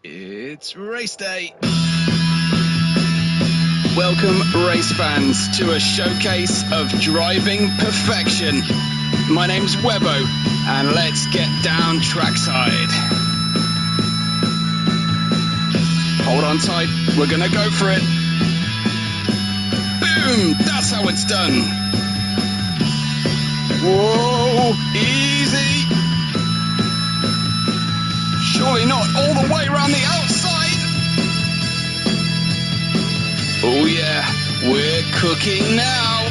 It's race day. Welcome, race fans, to a showcase of driving perfection. My name's Webbo, and let's get down trackside. Hold on tight, we're gonna go for it. Boom, that's how it's done. Whoa, easy. Surely not all the way around the outside. Oh yeah, we're cooking now.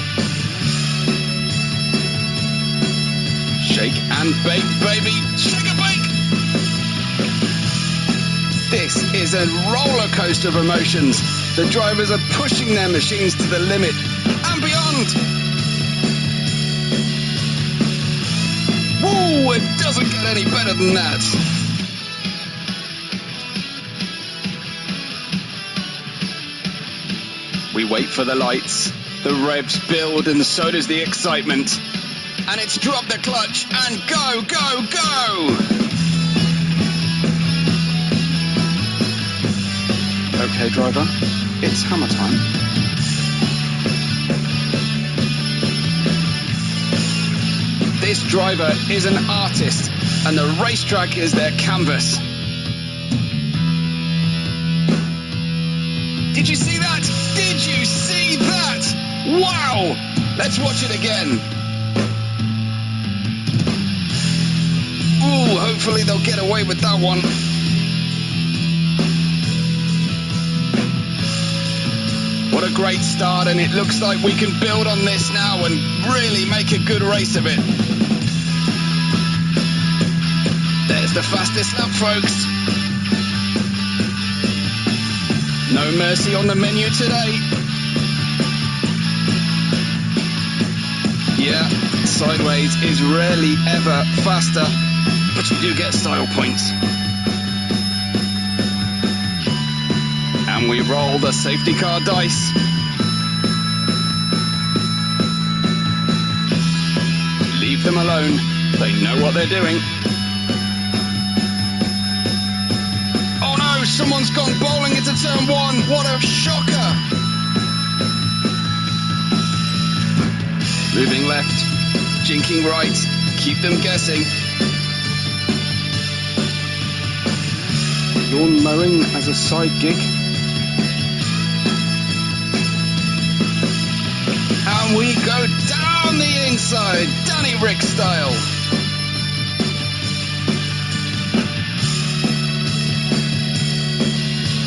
Shake and bake, baby, shake and bake. This is a roller coaster of emotions. The drivers are pushing their machines to the limit and beyond. Woo, it doesn't get any better than that. We wait for the lights, the revs build, and so does the excitement. And it's drop the clutch and go, go, go! Okay, driver, it's hammer time. This driver is an artist, and the racetrack is their canvas. Did you see that? Did you see that? Wow! Let's watch it again. Ooh, hopefully they'll get away with that one. What a great start, and it looks like we can build on this now and really make a good race of it. There's the fastest lap, folks. No mercy on the menu today. Yeah, sideways is rarely ever faster, but you do get style points. And we roll the safety car dice. Leave them alone. They know what they're doing. Oh no, someone's gone bowling into turn one. What a shocker. Moving left, jinking right. Keep them guessing. Lawn mowing as a side gig. And we go down the inside, Danny Rick style.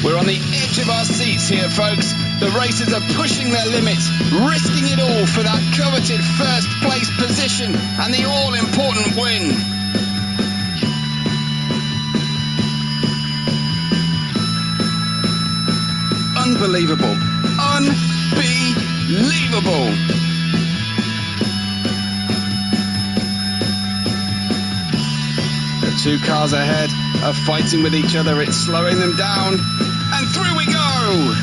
We're on the edge of our seats here, folks. The racers are pushing their limits, risking it all for that coveted first place position and the all-important win. Unbelievable. Unbelievable. The two cars ahead are fighting with each other. It's slowing them down. And through we go.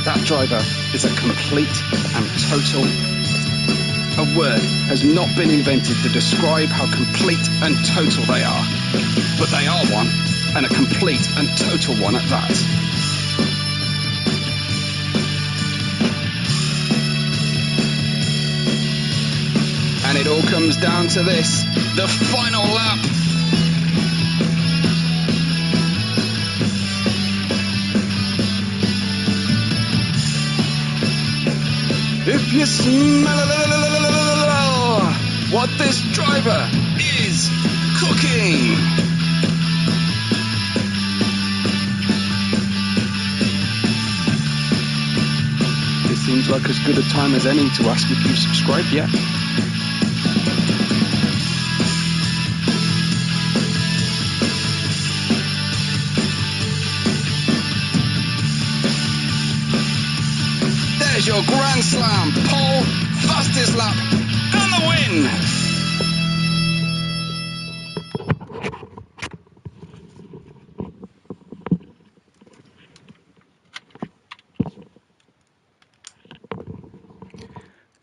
That driver is a complete and total. A word has not been invented to describe how complete and total they are. But they are one, and a complete and total one at that. And it all comes down to this, the final lap. If you smell what this driver is cooking. This seems like as good a time as any to ask if you've subscribed yet. There's your Grand Slam, pole, fastest lap, and the win!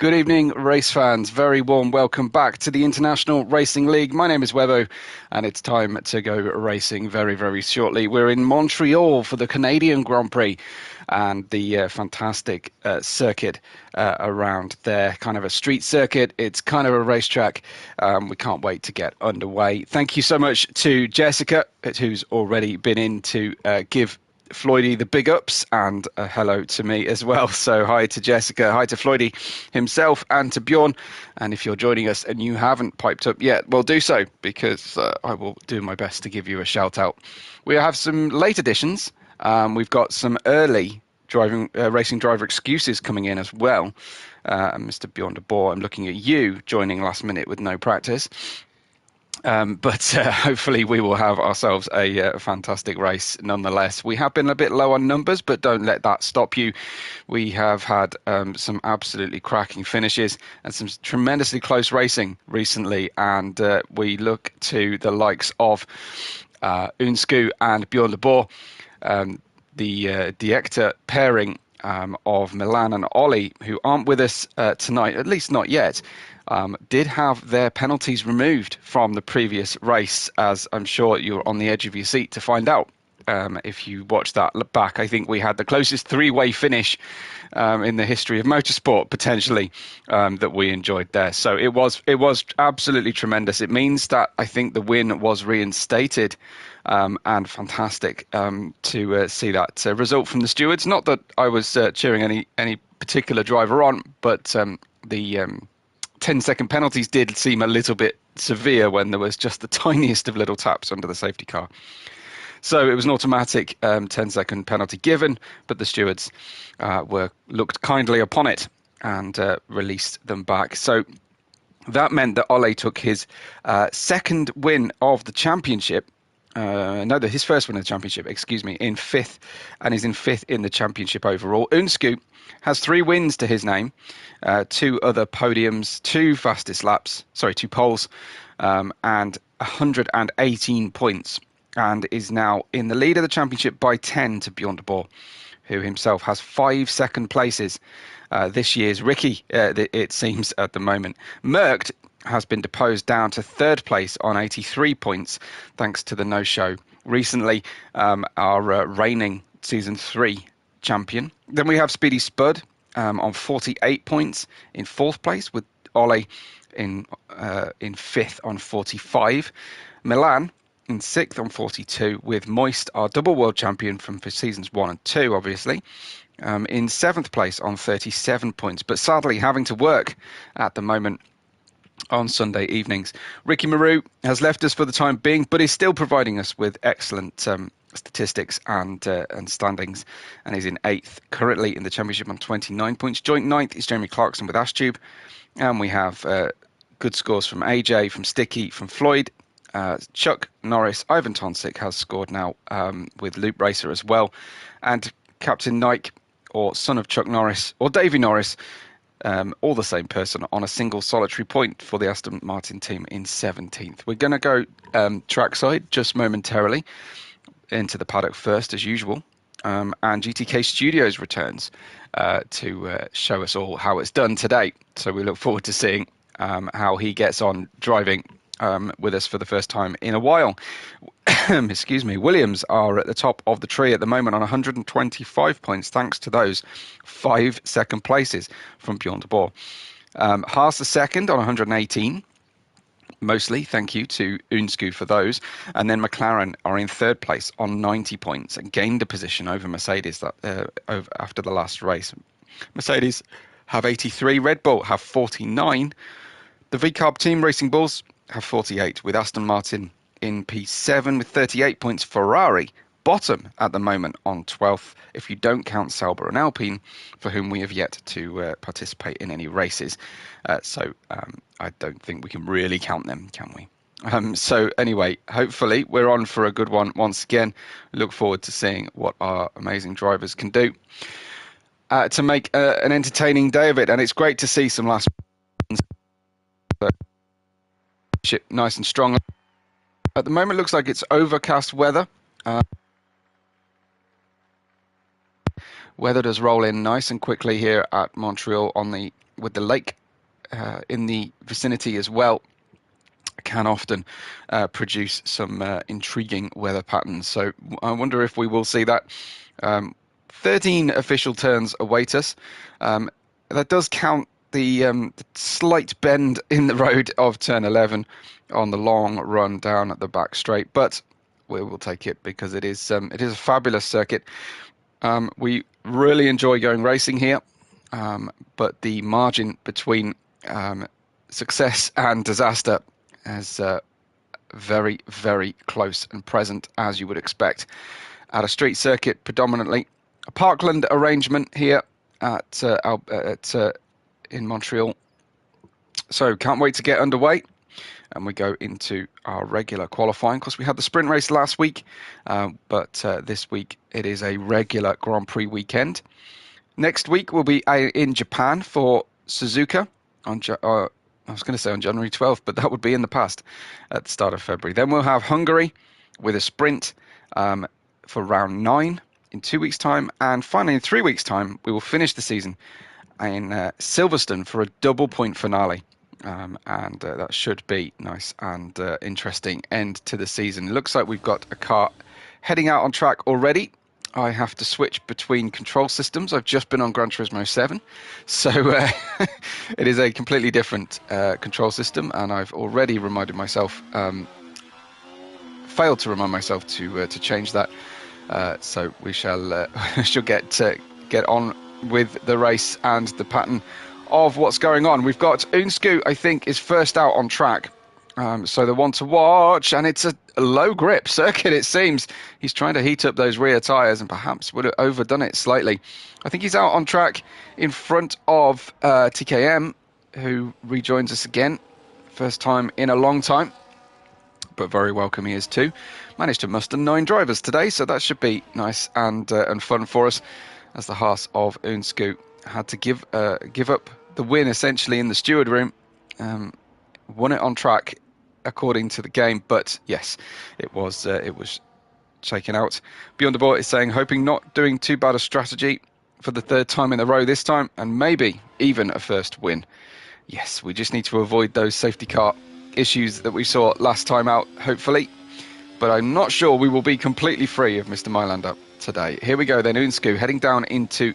Good evening, race fans. Very warm welcome back to the International Racing League. My name is Webbo, and it's time to go racing very, very shortly. We're in Montreal for the Canadian Grand Prix and the fantastic circuit around there. Kind of a street circuit. It's kind of a racetrack. We can't wait to get underway. Thank you so much to Jessica, who's already been in to give Floydie the big ups, and hello to me as well. So hi to Jessica, hi to Floydie himself, and to Bjorn. And if you're joining us and you haven't piped up yet, well, do so, because I will do my best to give you a shout out. We have some late additions. We've got some early racing driver excuses coming in as well. Mr. Bjorn de Boer, I'm looking at you joining last minute with no practice. But hopefully we will have ourselves a fantastic race nonetheless. We have been a bit low on numbers, but don't let that stop you. We have had some absolutely cracking finishes and some tremendously close racing recently. And we look to the likes of Unsku and Bjorn de Boer, the Diecta pairing of Milan and Ollie, who aren't with us tonight, at least not yet. Did have their penalties removed from the previous race, as I'm sure you're on the edge of your seat to find out. If you watch that back, I think we had the closest three-way finish in the history of motorsport, potentially, that we enjoyed there. So it was absolutely tremendous. It means that I think the win was reinstated, and fantastic to see that result from the stewards. Not that I was cheering any particular driver on, but the 10-second penalties did seem a little bit severe when there was just the tiniest of little taps under the safety car. So it was an automatic 10-second penalty given, but the stewards looked kindly upon it and released them back. So that meant that Ole took his second win of the championship. His first win of the championship, in fifth, and is in fifth in the championship overall. Unsku has 3 wins to his name, 2 other podiums, 2 poles, and 118 points, and is now in the lead of the championship by 10 to Bjorn de Boer, who himself has 5 second places. This year's Ricky, it seems at the moment. Merckx has been deposed down to 3rd place on 83 points, thanks to the no-show recently, our reigning Season 3 champion. Then we have Speedy Spud on 48 points in 4th place, with Ole in 5th on 45. Milan in 6th on 42, with Moist, our double world champion from Seasons 1 and 2, obviously, in 7th place on 37 points, but sadly having to work at the moment on Sunday evenings. Ricky Maru has left us for the time being, but is still providing us with excellent statistics and standings, and is in 8th currently in the championship on 29 points. Joint 9th is Jeremy Clarkson with Ashtube, and we have good scores from AJ, from Sticky, from Floyd, Chuck Norris. Ivan Tonsik has scored now with Loop Racer as well, and Captain Nike, or son of Chuck Norris, or Davey Norris, all the same person, on a single solitary point for the Aston Martin team in 17th. We're going to go trackside just momentarily into the paddock first, as usual. And GTK Studios returns to show us all how it's done today. So we look forward to seeing how he gets on driving with us for the first time in a while. Excuse me. Williams are at the top of the tree at the moment on 125 points, thanks to those 5 second places from Bjorn de Boer. Haas the second on 118. Mostly thank you to Unsku for those. And then McLaren are in 3rd place on 90 points and gained a position over Mercedes after the last race. Mercedes have 83, Red Bull have 49. The VCARB team, Racing Bulls, have 48, with Aston Martin in P7 with 38 points. Ferrari bottom at the moment on 12th, if you don't count Sauber and Alpine, for whom we have yet to participate in any races. So I don't think we can really count them, can we? So anyway, hopefully we're on for a good one once again. Look forward to seeing what our amazing drivers can do to make an entertaining day of it. And it's great to see some last ship nice and strong. At the moment, looks like it's overcast weather. Weather does roll in nice and quickly here at Montreal on the with the lake in the vicinity as well, can often produce some intriguing weather patterns. So I wonder if we will see that. 13 official turns await us. That does count the slight bend in the road of turn 11 on the long run down at the back straight, but we will take it because it is a fabulous circuit. We really enjoy going racing here, but the margin between success and disaster is very, very close and present, as you would expect at a street circuit, predominantly a parkland arrangement here in Montreal. So can't wait to get underway, and we go into our regular qualifying. Of course, we had the sprint race last week, but this week it is a regular Grand Prix weekend. Next week we'll be in Japan for Suzuka on I was going to say on January 12th, but that would be in the past at the start of February. Then we'll have Hungary with a sprint for round 9 in 2 weeks' time. And finally, in 3 weeks' time, we will finish the season in Silverstone for a double point finale. And that should be nice and interesting end to the season. It looks like we've got a car heading out on track already. I have to switch between control systems. I've just been on Gran Turismo 7, so it is a completely different control system, and I've already reminded myself, failed to remind myself to change that. So we shall get on with the race and the pattern of what's going on. We've got Unsku, I think, is first out on track. So the one to watch, and it's a low grip circuit, it seems. He's trying to heat up those rear tyres and perhaps would have overdone it slightly. I think he's out on track in front of TKM, who rejoins us again. First time in a long time, but very welcome he is too. Managed to muster 9 drivers today, so that should be nice and fun for us, as the Haas of Unsku had to give up the win essentially in the steward room. Won it on track according to the game, but yes, it was shaken out. Beyond the Board is saying, hoping not doing too bad a strategy for the 3rd time in a row this time, and maybe even a first win. Yes, we just need to avoid those safety car issues that we saw last time out, hopefully, but I'm not sure we will be completely free of Mr. Mailander today. Here we go then, Unsku heading down into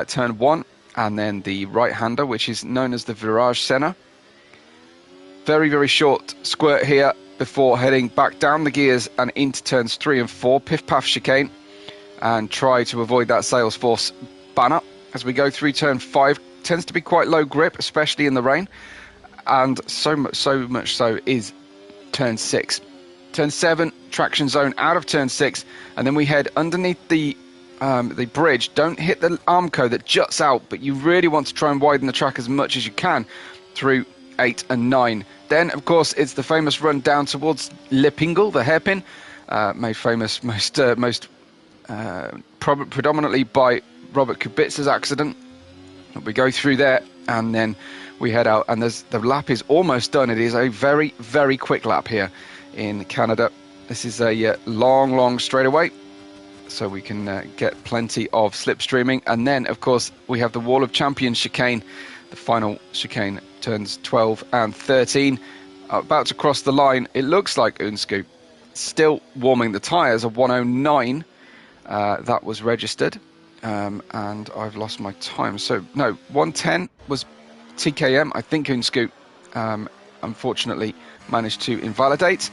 turn 1, and then the right-hander, which is known as the Virage Senna. Very, very short squirt here before heading back down the gears and into turns 3 and 4. Piff-paff chicane, and try to avoid that Salesforce banner. As we go through turn 5, tends to be quite low grip, especially in the rain. And so much so is turn 6. Turn 7, traction zone out of turn 6. And then we head underneath the bridge. Don't hit the Armco that juts out, but you really want to try and widen the track as much as you can through 8 and 9. Then, of course, it's the famous run down towards Lippingle, the hairpin, made famous predominantly by Robert Kubica's accident. We go through there, and then we head out, and the lap is almost done. It is a very, very quick lap here in Canada. This is a long straightaway, so we can get plenty of slipstreaming. And then, of course, we have the Wall of Champions chicane, the final chicane, turns 12 and 13. About to cross the line, it looks like Unsku still warming the tyres. A 109 that was registered, and I've lost my time. So no, 110 was TKM. I think Unsku unfortunately managed to invalidate,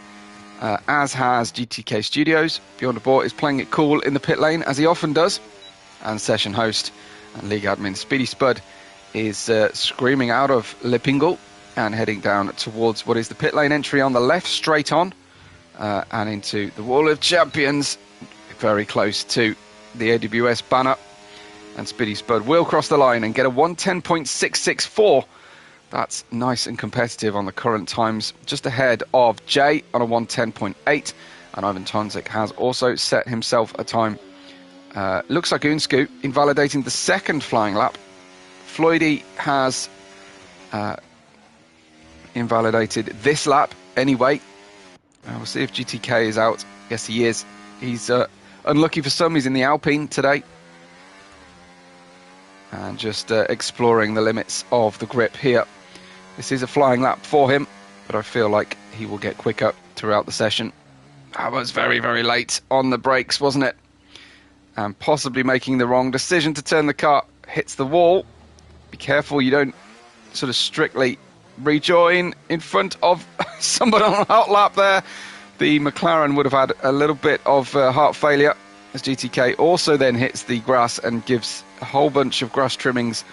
as has GTK Studios. Beyond the Board is playing it cool in the pit lane, as he often does, and session host and league admin Speedy Spud is screaming out of Lippingle and heading down towards what is the pit lane entry on the left, straight on, and into the Wall of Champions, very close to the AWS banner. And Speedy Spud will cross the line and get a 110.664. That's nice and competitive on the current times, just ahead of Jay on a 110.8. And Ivan Tonzik has also set himself a time. Looks like Unsku invalidating the second flying lap. Floydie has invalidated this lap anyway. We'll see if GTK is out. Yes, he is. He's unlucky for some. He's in the Alpine today. and just exploring the limits of the grip here. This is a flying lap for him, but I feel like he will get quicker throughout the session. That was very, very late on the brakes, wasn't it? And possibly making the wrong decision to turn the car. Hits the wall. Be careful you don't sort of strictly rejoin in front of somebody on a hot lap there. The McLaren would have had a little bit of heart failure, as GTK also then hits the grass and gives a whole bunch of grass trimmings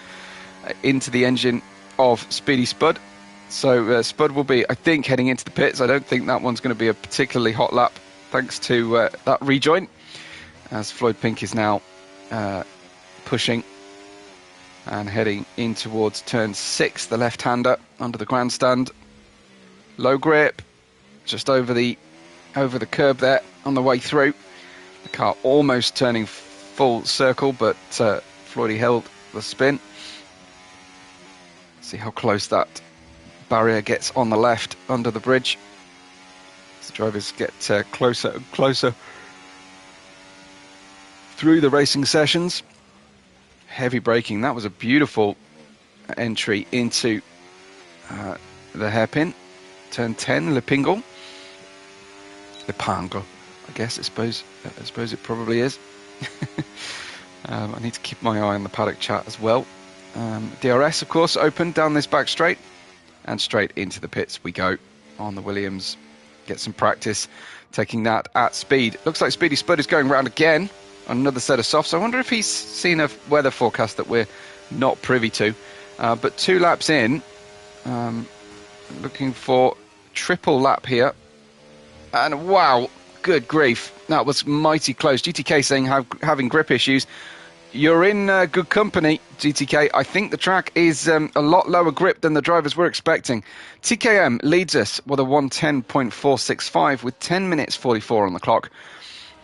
into the engine of Speedy Spud. So Spud will be, I think, heading into the pits. I don't think that one's going to be a particularly hot lap, thanks to that rejoin, as Floyd Pink is now pushing and heading in towards turn 6, the left-hander under the grandstand. Low grip, just over the curb there on the way through. The car almost turning full circle, but Floydie held the spin. See how close that barrier gets on the left under the bridge. As the drivers get closer and closer through the racing sessions. Heavy braking. That was a beautiful entry into the hairpin. Turn 10, Lepingle, I guess. I suppose it probably is. I need to keep my eye on the paddock chat as well. DRS, of course, open down this back straight, and straight into the pits we go on the Williams. Get some practice taking that at speed. Looks like Speedy Spud is going round again on another set of softs. I wonder if he's seen a weather forecast that we're not privy to. But 2 laps in, looking for triple lap here. And wow, good grief. That was mighty close. GTK saying having grip issues. You're in good company, GTK. I think the track is a lot lower grip than the drivers were expecting. TKM leads us with a 1:10.465 with 10 minutes 44 on the clock.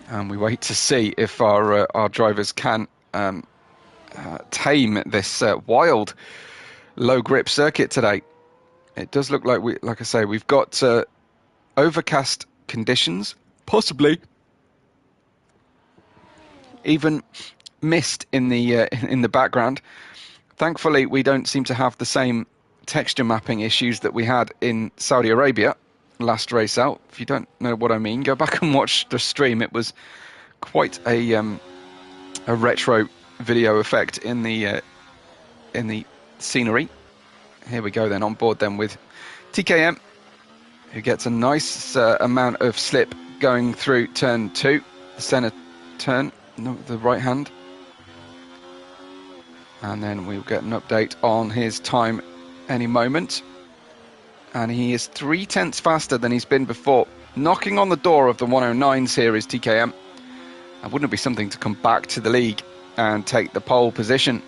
And we wait to see if our drivers can tame this wild low grip circuit today. It does look like like I say, we've got overcast conditions, possibly even mist in the background. Thankfully, we don't seem to have the same texture mapping issues that we had in Saudi Arabia last race out. If you don't know what I mean, go back and watch the stream. It was quite a retro video effect in the scenery. Here we go then, on board then with TKM, who gets a nice amount of slip going through turn 2, the centre turn, no, the right hand. And then we'll get an update on his time any moment. And he is 0.3 faster than he's been before. Knocking on the door of the 109s here is TKM. And wouldn't it be something to come back to the league and take the pole position?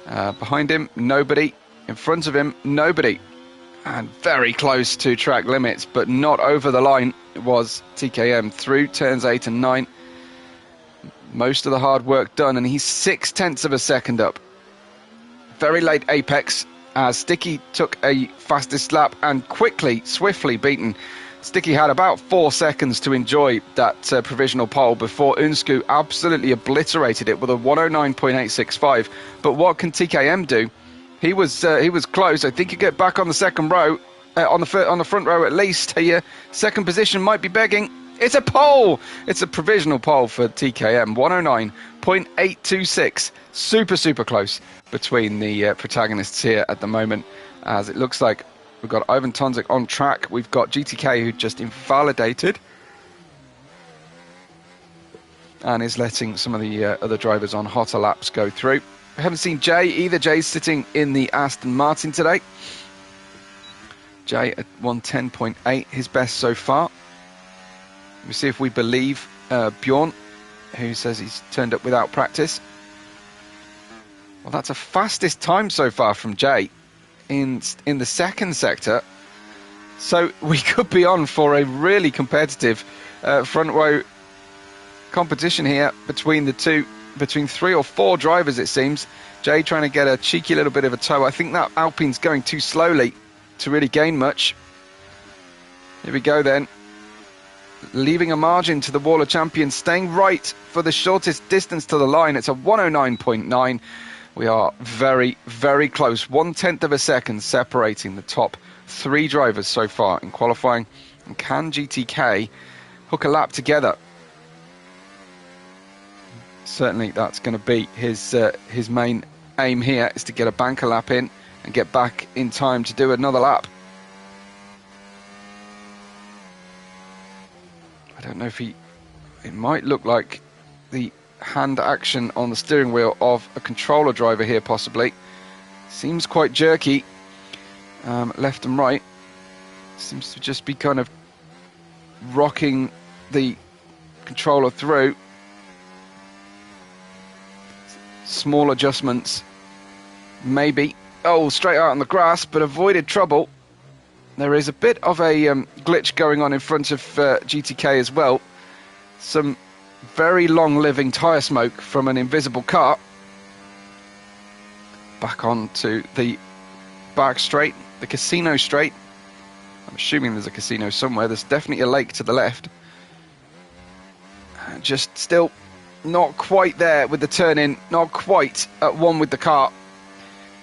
Behind him, nobody. In front of him, nobody. And very close to track limits, but not over the line was TKM through turns 8 and 9. Most of the hard work done, and he's 0.6 of a second up. Very late apex, as Sticky took a fastest lap and quickly, swiftly beaten. Sticky had about 4 seconds to enjoy that provisional pole before Unsku absolutely obliterated it with a 109.865. But what can TKM do? He was close. I think you get back on the second row, on the front row at least. Here, second position might be begging. It's a pole. It's a provisional pole for TKM. 109.826. Super close between the protagonists here at the moment, as it looks like we've got Ivan Tonzik on track. We've got GTK, who just invalidated and is letting some of the other drivers on hotter laps go through. I haven't seen Jay either. Jay's sitting in the Aston Martin today. Jay at 110.8, his best so far. We'll see if we believe Bjorn, who says he's turned up without practice. Well, that's a fastest time so far from Jay in the second sector. So we could be on for a really competitive front row competition here between the two, between 3 or 4 drivers, it seems. Jay trying to get a cheeky little bit of a tow. I think that Alpine's going too slowly to really gain much. Here we go then. Leaving a margin to the Wall of Champions, staying right for the shortest distance to the line. It's a 109.9. We are very, very close. 1/10 of a second separating the top 3 drivers so far in qualifying. And can GTK hook a lap together? Certainly that's going to be his main aim here, is to get a banker lap in and get back in time to do another lap. I don't know if it might look like the hand action on the steering wheel of a controller driver here, possibly. Seems quite jerky, left and right. Seems to just be kind of rocking the controller through. Small adjustments, maybe. Oh, straight out on the grass, but avoided trouble. There is a bit of a glitch going on in front of GTK as well. Some very long-living tyre smoke from an invisible car. Back onto the back straight, the casino straight. I'm assuming there's a casino somewhere. There's definitely a lake to the left. Just still not quite there with the turn-in. Not quite at one with the car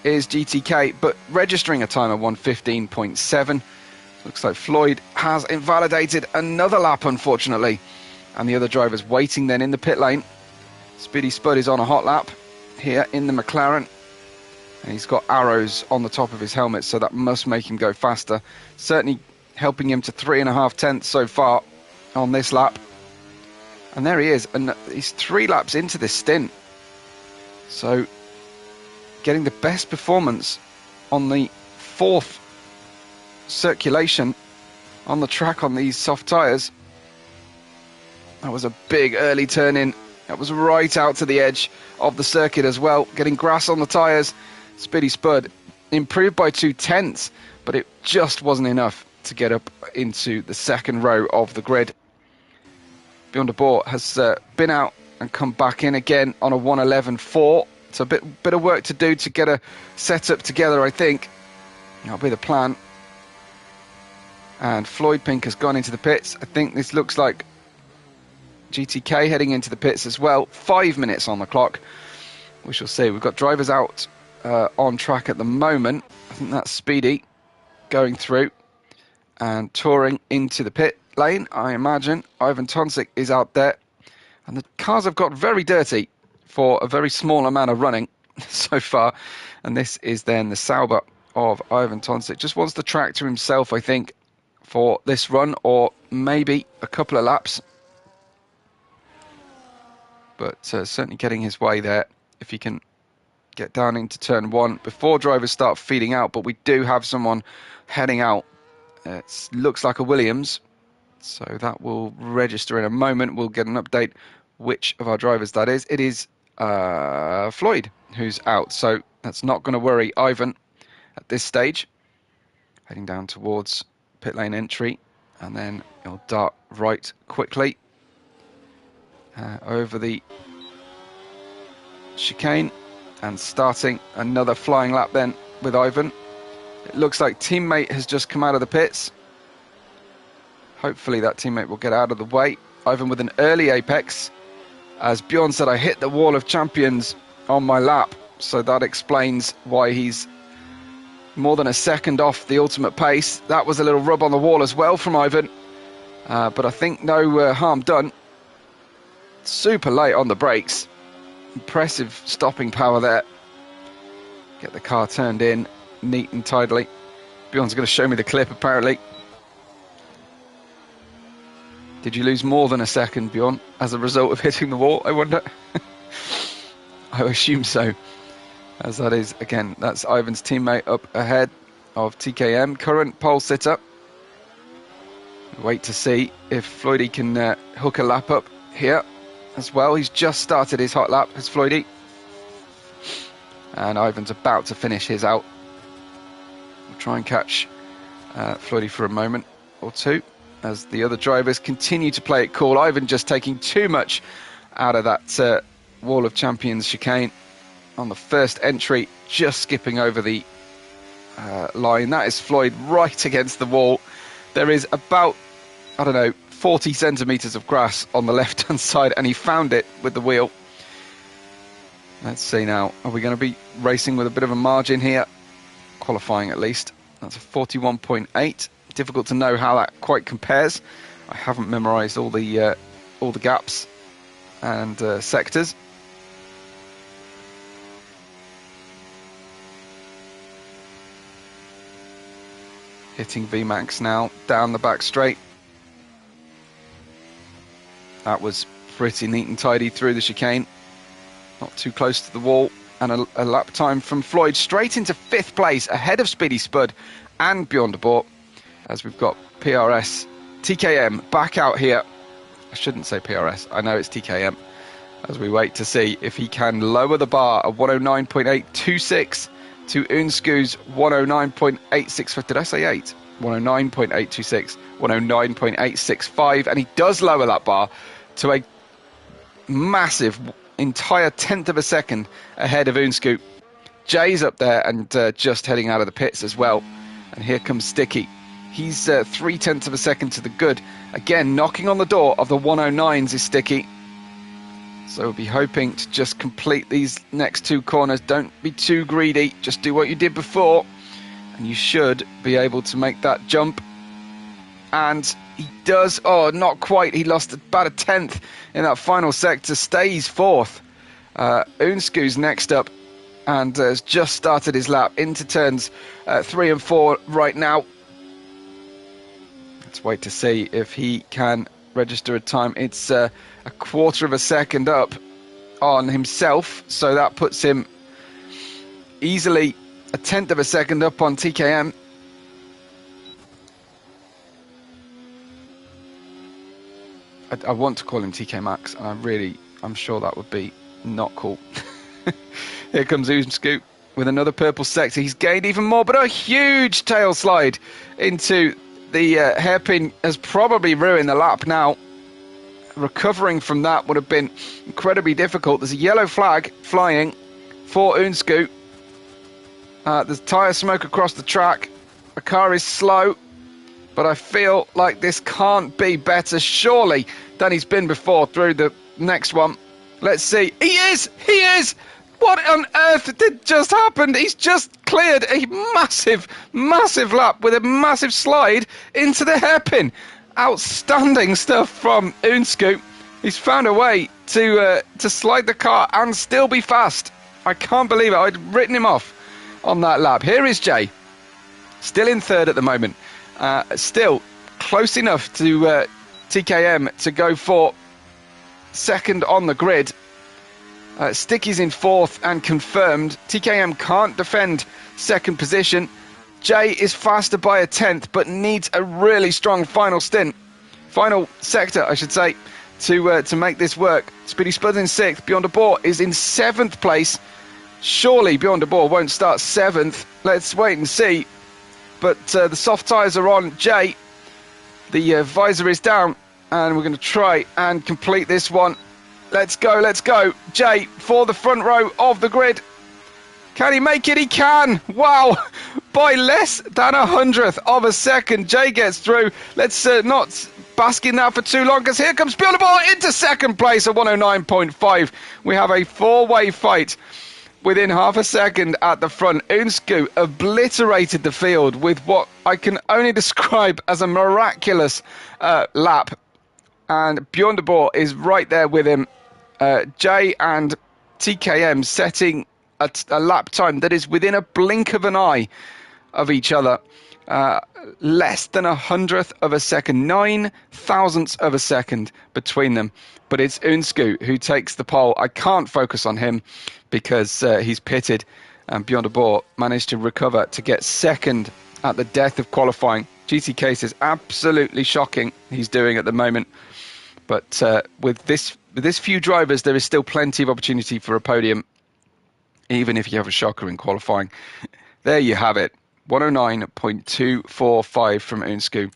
is GTK, but registering a time of 1:15.7. Looks like Floyd has invalidated another lap, unfortunately. And the other driver's waiting then in the pit lane. Speedy Spud is on a hot lap here in the McLaren. And he's got arrows on the top of his helmet, so that must make him go faster. Certainly helping him to 3.5 tenths so far on this lap. And there he is, and he's 3 laps into this stint. So getting the best performance on the 4th circulation on the track on these soft tyres. That was a big early turn in. That was right out to the edge of the circuit as well. Getting grass on the tyres. Speedy Spud improved by 2 tenths, but it just wasn't enough to get up into the second row of the grid. Beyond the Board has been out and come back in again on a 1:11.4. So a bit of work to do to get a setup together, I think. That'll be the plan. And Floyd Pink has gone into the pits. I think this looks like GTK heading into the pits as well. 5 minutes on the clock. We shall see. We've got drivers out on track at the moment. I think that's Speedy going through and touring into the pit lane, I imagine. Ivan Tonsik is out there. And the cars have got very dirty for a very small amount of running so far. And this is then the Sauber of Ivan Tonsik. Just wants the track to himself, I think, for this run, or maybe a couple of laps. But certainly getting his way there if he can get down into turn 1 before drivers start feeding out. But we do have someone heading out. It looks like a Williams, so that will register in a moment. We'll get an update which of our drivers that is. It is Floyd who's out, so that's not going to worry Ivan at this stage. Heading down towards pit lane entry, and then he'll dart right quickly over the chicane and starting another flying lap then with Ivan. It looks like teammate has just come out of the pits. Hopefully that teammate will get out of the way. Ivan with an early apex. As Bjorn said, I hit the wall of champions on my lap, so that explains why he's more than a second off the ultimate pace. That was a little rub on the wall as well from Ivan, but I think no harm done. Super late on the brakes. Impressive stopping power there. Get the car turned in neat and tidily. Bjorn's going to show me the clip apparently. Did you lose more than a second, Bjorn, as a result of hitting the wall, I wonder? I assume so. As that is, again, that's Ivan's teammate up ahead of TKM, current pole sitter. Wait to see if Floydie can hook a lap up here as well. He's just started his hot lap, has Floydie. And Ivan's about to finish his out. We'll try and catch Floydie for a moment or two as the other drivers continue to play it cool. Ivan just taking too much out of that Wall of Champions chicane on the first entry, just skipping over the line. That is Floyd right against the wall. There is about, I don't know, 40 centimetres of grass on the left-hand side, and he found it with the wheel. Let's see now. Are we going to be racing with a bit of a margin here? Qualifying at least. That's a 41.8. Difficult to know how that quite compares. I haven't memorised all the gaps and sectors. Hitting VMAX now down the back straight. That was pretty neat and tidy through the chicane. Not too close to the wall. And a lap time from Floyd straight into 5th place, ahead of Speedy Spud and Bjorn de Boer, as we've got PRS TKM back out here. I shouldn't say PRS, I know it's TKM, as we wait to see if he can lower the bar of 109.826 to Unsku's 109.865. Did I say 8? 109.826, 109.865, and he does lower that bar to a massive entire 10th of a second ahead of Unsku. Jay's up there and just heading out of the pits as well. And here comes Sticky. He's 0.3 of a second to the good. Again, knocking on the door of the 109s is Sticky. So we'll be hoping to just complete these next 2 corners. Don't be too greedy. Just do what you did before. And you should be able to make that jump. And he does. Oh, not quite. He lost about a 10th in that final sector. Stays 4th. Unsku's next up and has just started his lap into turns 3 and 4 right now. Let's wait to see if he can register a time. It's a 1/4 of a second up on himself, so that puts him easily a 10th of a second up on TKM. I want to call him TK Maxx, and I'm sure that would be not cool. Here comes Unsku with another purple sector. He's gained even more, but a huge tail slide into the hairpin has probably ruined the lap now. Recovering from that would have been incredibly difficult. There's a yellow flag flying for Unsku. There's tyre smoke across the track. The car is slow, but I feel like this can't be better, surely, than he's been before through the next one. Let's see. He is! He is! What on earth did just happen? He's just cleared a massive, massive lap with a massive slide into the hairpin. Outstanding stuff from Unsku. He's found a way to slide the car and still be fast. I can't believe it. I'd written him off on that lap. Here is Jay. Still in 3rd at the moment. Still close enough to TKM to go for 2nd on the grid. Sticky's in 4th and confirmed. TKM can't defend 2nd position. Jay is faster by a 10th, but needs a really strong final sector, I should say, to make this work. Speedy Spud's in 6th. Bjorn de Boer is in 7th place. Surely Bjorn de Boer won't start 7th. Let's wait and see. But the soft tyres are on Jay. The visor is down, and we're going to try and complete this one. Let's go, let's go. Jay for the front row of the grid. Can he make it? He can. Wow. By less than 100th of a second, Jay gets through. Let's not bask in that for too long, because here comes Bjorn de Boer into 2nd place at 109.5. We have a 4-way fight within half a second at the front. Unsku obliterated the field with what I can only describe as a miraculous lap. And Bjorn de Boer is right there with him. Jay and TKM setting a lap time that is within a blink of an eye of each other. Less than 100th of a second, 9 thousandths of a second between them. But it's Unsku who takes the pole. I can't focus on him because he's pitted. And Bjorn de Boer managed to recover to get 2nd at the death of qualifying. GT Case is absolutely shocking he's doing at the moment. But with this few drivers, there is still plenty of opportunity for a podium, even if you have a shocker in qualifying. There you have it. 109.245 from Unsku.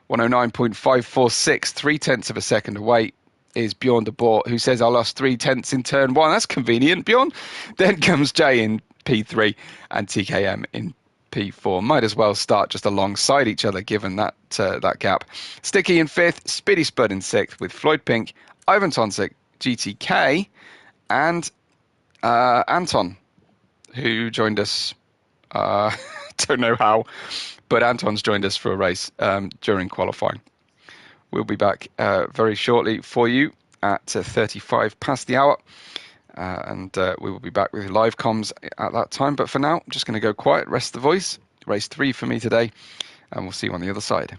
109.546, 0.3 of a second away, is Bjorn de Boer, who says, I lost 0.3 in turn 1. That's convenient, Bjorn. Then comes Jay in P3 and TKM in P4. Might as well start just alongside each other, given that gap. Sticky in 5th, Speedy Spud in 6th, with Floyd Pink, Ivan Tonsik, GTK, and Anton, who joined us. Don't know how, but Anton's joined us for a race during qualifying. We'll be back very shortly for you at 35 past the hour. And we will be back with live comms at that time. But for now, I'm just going to go quiet, rest the voice. Race 3 for me today, and we'll see you on the other side.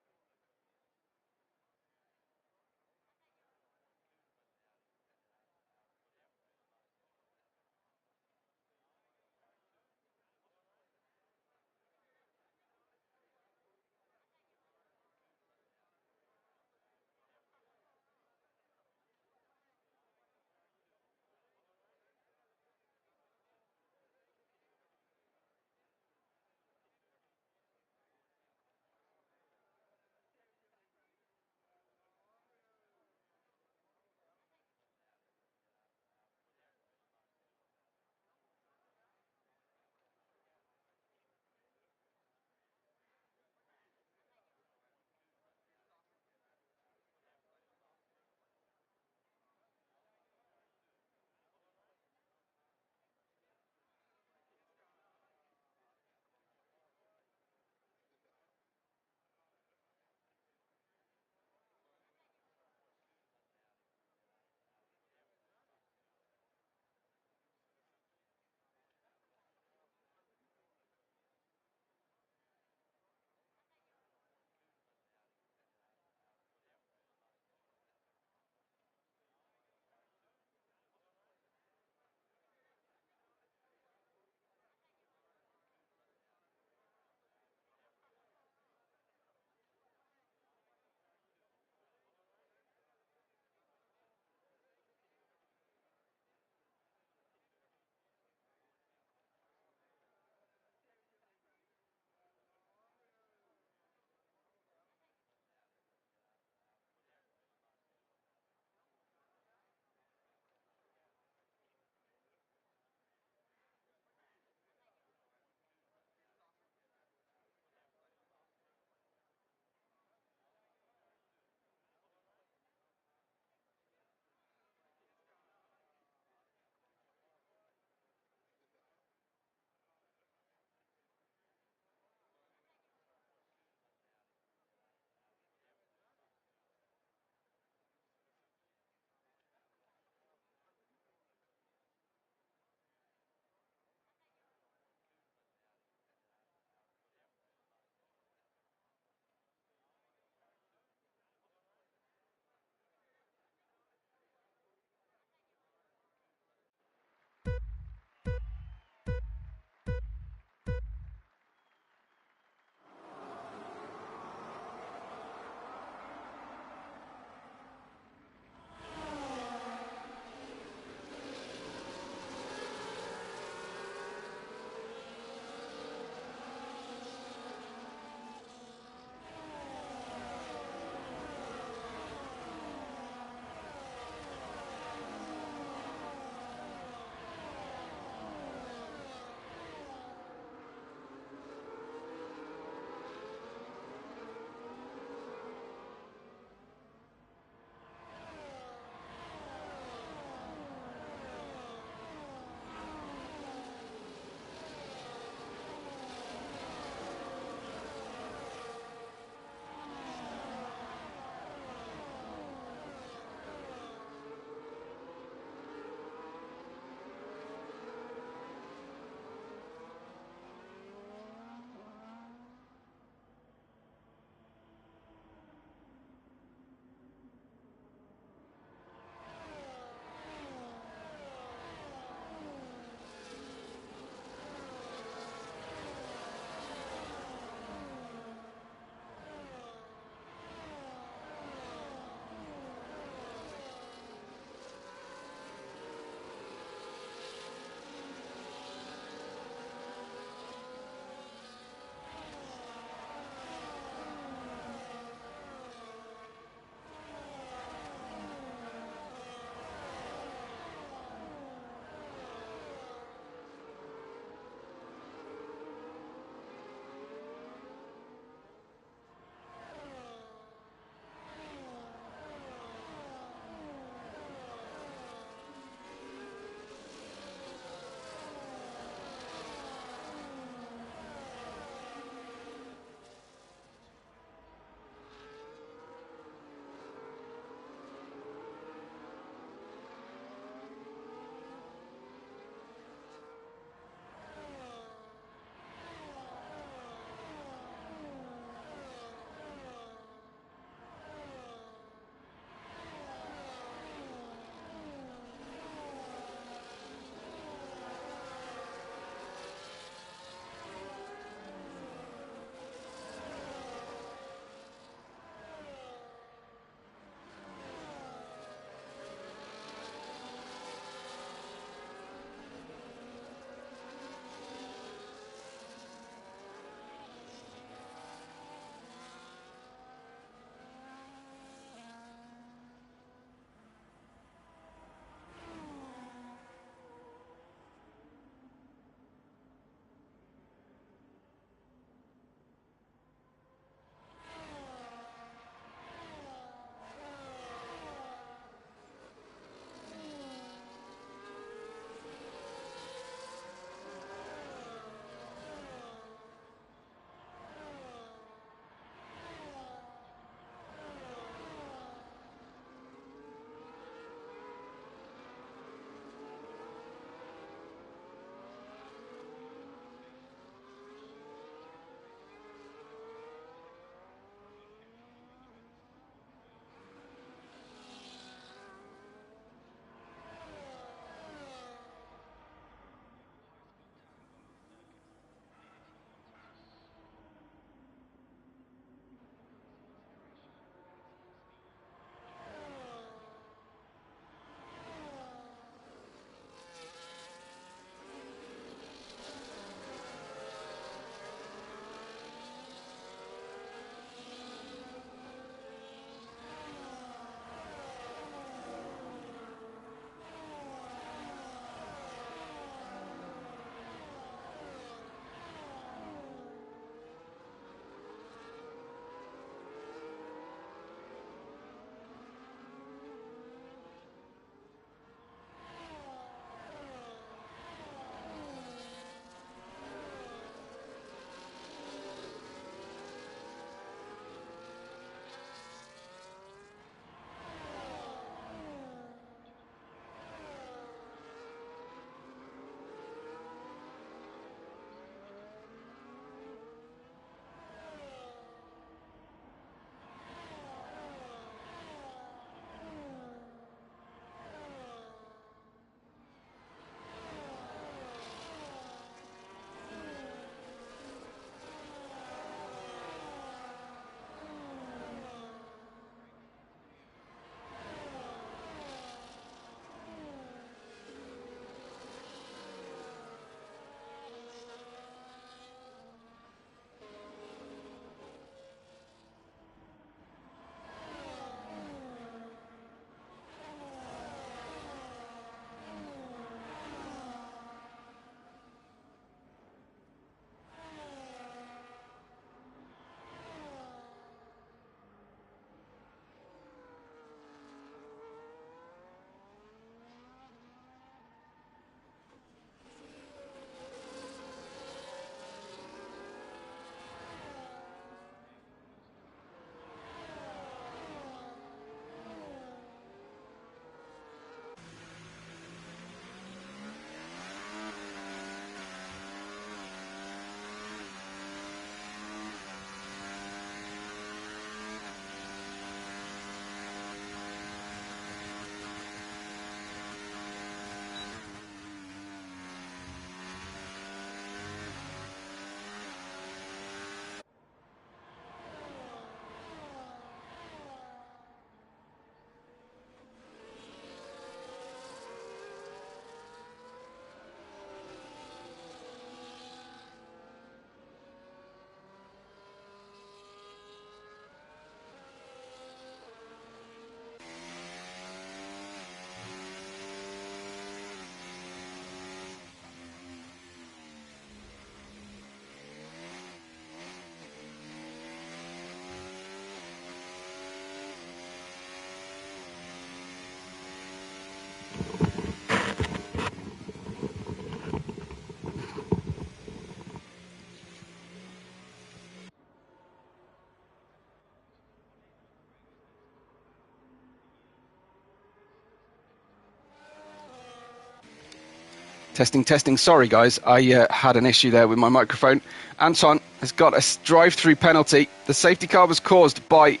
Testing, testing. Sorry, guys. I had an issue there with my microphone. Anton has got a drive-through penalty. The safety car was caused by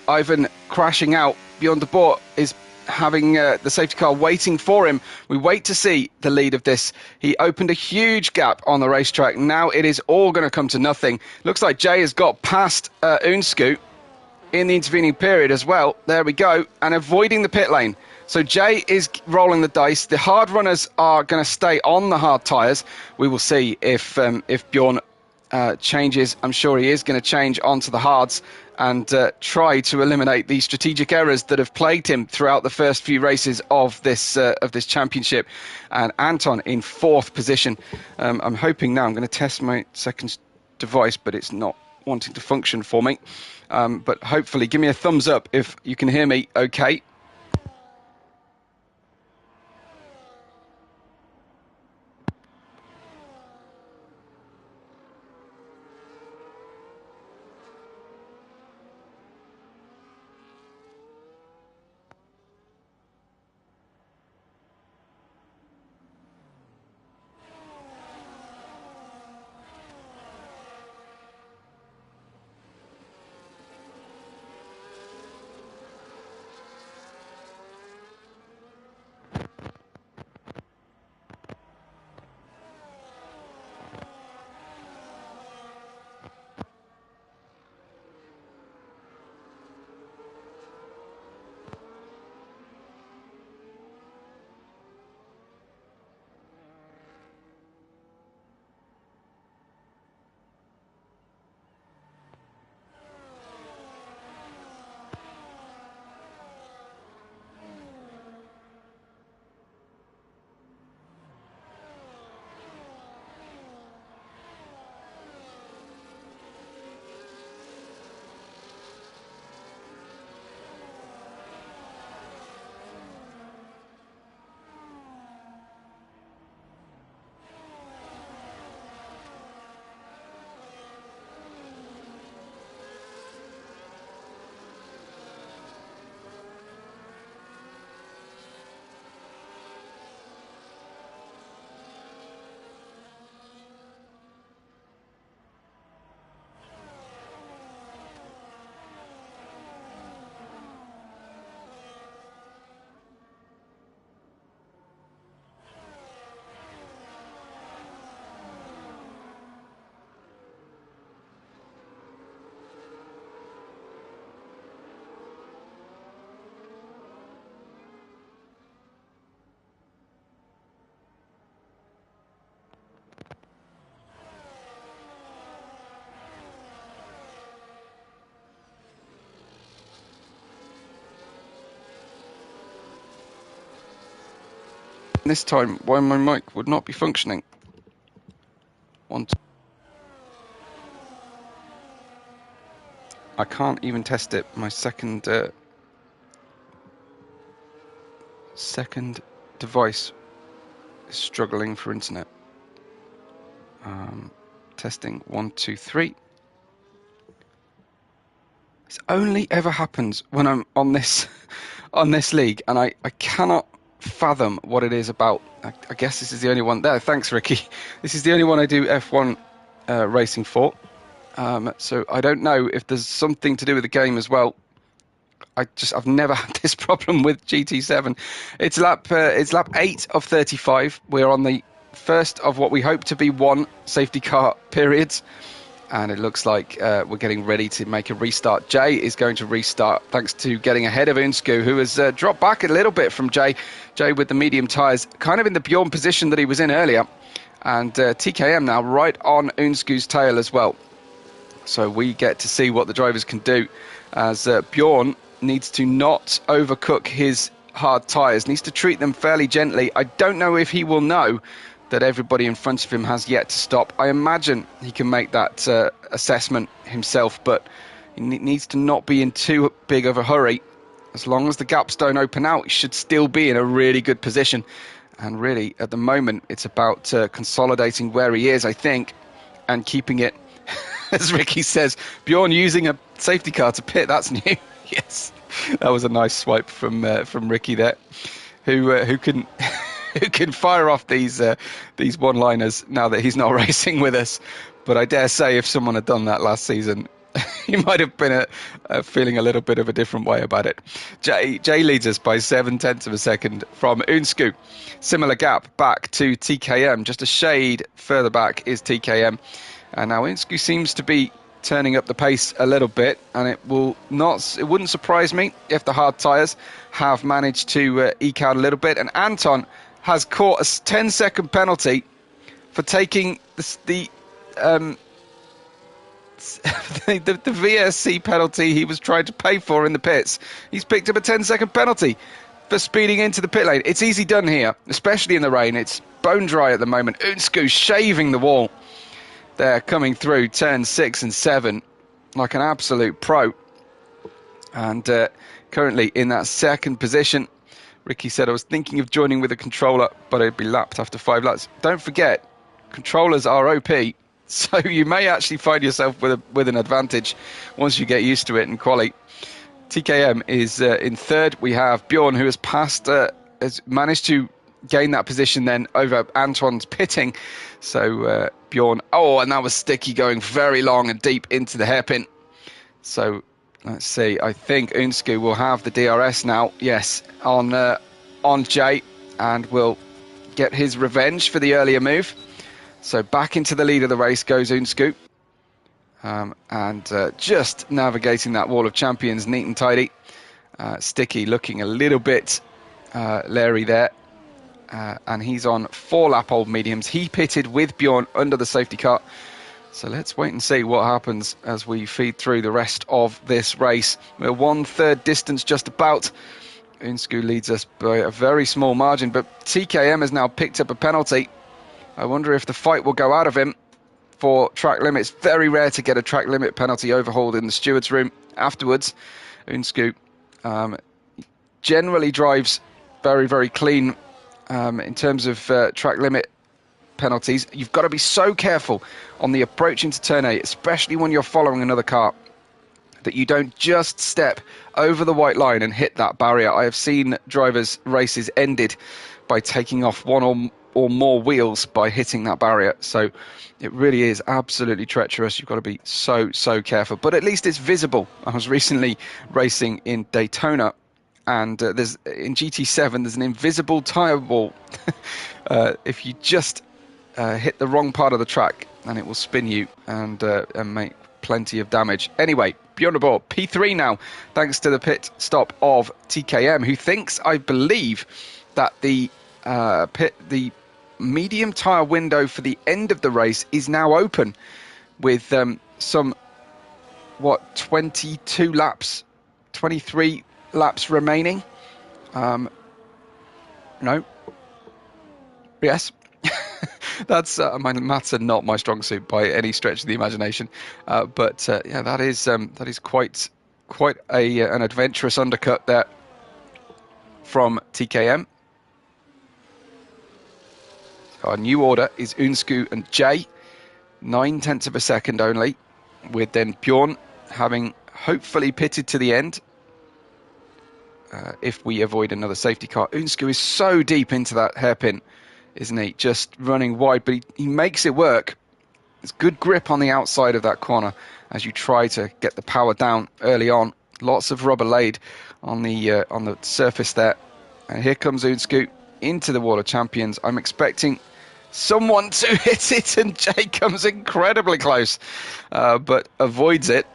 Ivan crashing out. Bjorn de Boer is having the safety car waiting for him. We wait to see the lead of this. He opened a huge gap on the racetrack. Now it is all going to come to nothing. Looks like Jay has got past Unscoot in the intervening period as well. There we go. And avoiding the pit lane. So Jay is rolling the dice. The hard runners are going to stay on the hard tyres. We will see if Bjorn changes. I'm sure he is going to change onto the hards and try to eliminate the strategic errors that have plagued him throughout the first few races of this championship. And Anton in 4th position. I'm hoping now I'm going to test my second device, but it's not wanting to function for me. But hopefully, give me a thumbs up if you can hear me okay. This time, why my mic would not be functioning. I can't even test it. My second device is struggling for internet. Testing 1, 2, 3. This only ever happens when I'm on this league, and I cannot fathom what it is about. I guess this is the only one there. Thanks, Ricky. This is the only one I do F1 racing for. So I don't know if there's something to do with the game as well. I've never had this problem with GT7. It's lap 8 of 35. We're on the first of what we hope to be 1 safety car periods. And it looks like we're getting ready to make a restart. Jay is going to restart thanks to getting ahead of Unscoot, who has dropped back a little bit from Jay. Jay with the medium tyres, kind of in the Bjorn position that he was in earlier. And TKM now right on Unscoot's tail as well. So we get to see what the drivers can do as Bjorn needs to not overcook his hard tyres, needs to treat them fairly gently. I don't know if he will know that everybody in front of him has yet to stop. I imagine he can make that assessment himself, but he needs to not be in too big of a hurry. As long as the gaps don't open out, he should still be in a really good position. And really, at the moment, it's about consolidating where he is, I think, and keeping it, as Ricky says, Bjorn using a safety car to pit. That's new. Yes, that was a nice swipe from Ricky there, who couldn't who can fire off these one-liners now that he's not racing with us. But I dare say if someone had done that last season, he might have been feeling a little bit of a different way about it. Jay leads us by 0.7 of a second from Unsku. Similar gap back to TKM. Just a shade further back is TKM. And now Unsku seems to be turning up the pace a little bit, and it wouldn't surprise me if the hard tyres have managed to eke out a little bit. And Anton has caught a 10-second penalty for taking the VSC penalty he was trying to pay for in the pits. He's picked up a 10-second penalty for speeding into the pit lane. It's easy done here, especially in the rain. It's bone dry at the moment. Unsku shaving the wall. They're coming through turns 6 and 7 like an absolute pro. And currently in that second position. Ricky said, I was thinking of joining with a controller, but I'd be lapped after 5 laps. Don't forget, controllers are OP, so you may actually find yourself with an advantage once you get used to it in quali. TKM is in third. We have Bjorn, who has managed to gain that position then over Antoine's pitting. So Bjorn, and that was sticky, going very long and deep into the hairpin. So let's see, I think Unsku will have the DRS now, yes, on Jay, and will get his revenge for the earlier move. So back into the lead of the race goes Unsku. And just navigating that wall of champions neat and tidy. Sticky looking a little bit leery there. And he's on 4 lap old mediums. He pitted with Bjorn under the safety car. So let's wait and see what happens as we feed through the rest of this race. We're 1/3 distance just about. Unsku leads us by a very small margin, but TKM has now picked up a penalty. I wonder if the fight will go out of him for track limits. Very rare to get a track limit penalty overhauled in the steward's room afterwards. Unsku generally drives very, very clean in terms of track limit penalties. You've got to be so careful on the approach into turn 8, especially when you're following another car, that you don't just step over the white line and hit that barrier. I have seen drivers' races ended by taking off one or more wheels by hitting that barrier. So it really is absolutely treacherous. You've got to be so careful. But at least it's visible. I was recently racing in Daytona, and there's in GT7 there's an invisible tyre wall. If you just hit the wrong part of the track, and it will spin you and make plenty of damage. Anyway, beyond the board, P3 now, thanks to the pit stop of TKM, who thinks, I believe, that the medium tyre window for the end of the race is now open with some 23 laps remaining. No. Yes. That's my maths are not my strong suit by any stretch of the imagination, but yeah, that is quite an adventurous undercut there from TKM. Our new order is Unsku and Jay, 0.9 of a second only, with then Bjorn having hopefully pitted to the end. If we avoid another safety car. Unsku is so deep into that hairpin, isn't he? Just running wide, but he makes it work. It's good grip on the outside of that corner as you try to get the power down early on. Lots of rubber laid on the surface there. And here comes Unsku into the wall of champions. I'm expecting someone to hit it, and Jay comes incredibly close, but avoids it.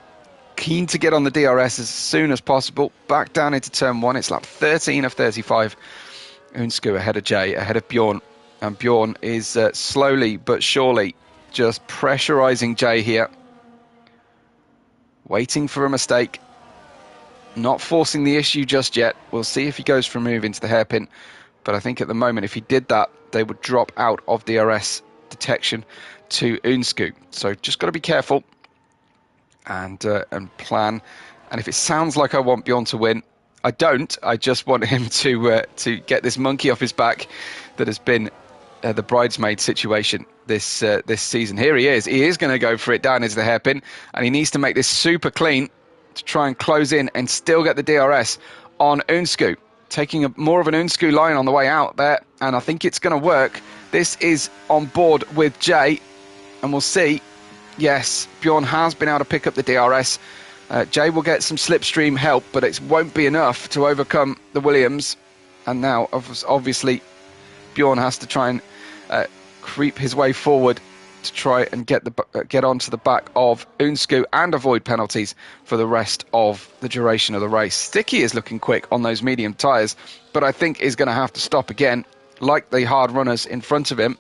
Keen to get on the DRS as soon as possible. Back down into turn 1. It's lap 13 of 35. Unsku ahead of Jay, ahead of Bjorn. And Bjorn is slowly but surely just pressurising Jay here. Waiting for a mistake. Not forcing the issue just yet. We'll see if he goes for a move into the hairpin. But I think at the moment, if he did that, they would drop out of DRS detection to Unsku. So just got to be careful and plan. And if it sounds like I want Bjorn to win, I don't. I just want him to get this monkey off his back that has been the bridesmaid situation this season. Here he is. He is going to go for it down into the hairpin, and he needs to make this super clean to try and close in and still get the DRS on Unsku. taking more of an Unsku line on the way out there, and I think it's going to work. This is on board with Jay, and we'll see. Yes, Bjorn has been able to pick up the DRS. Jay will get some slipstream help, but it won't be enough to overcome the Williams. And now, obviously, Bjorn has to try and creep his way forward to try and get onto the back of Unsku and avoid penalties for the rest of the duration of the race. Sticky is looking quick on those medium tyres, but I think is going to have to stop again, like the hard runners in front of him.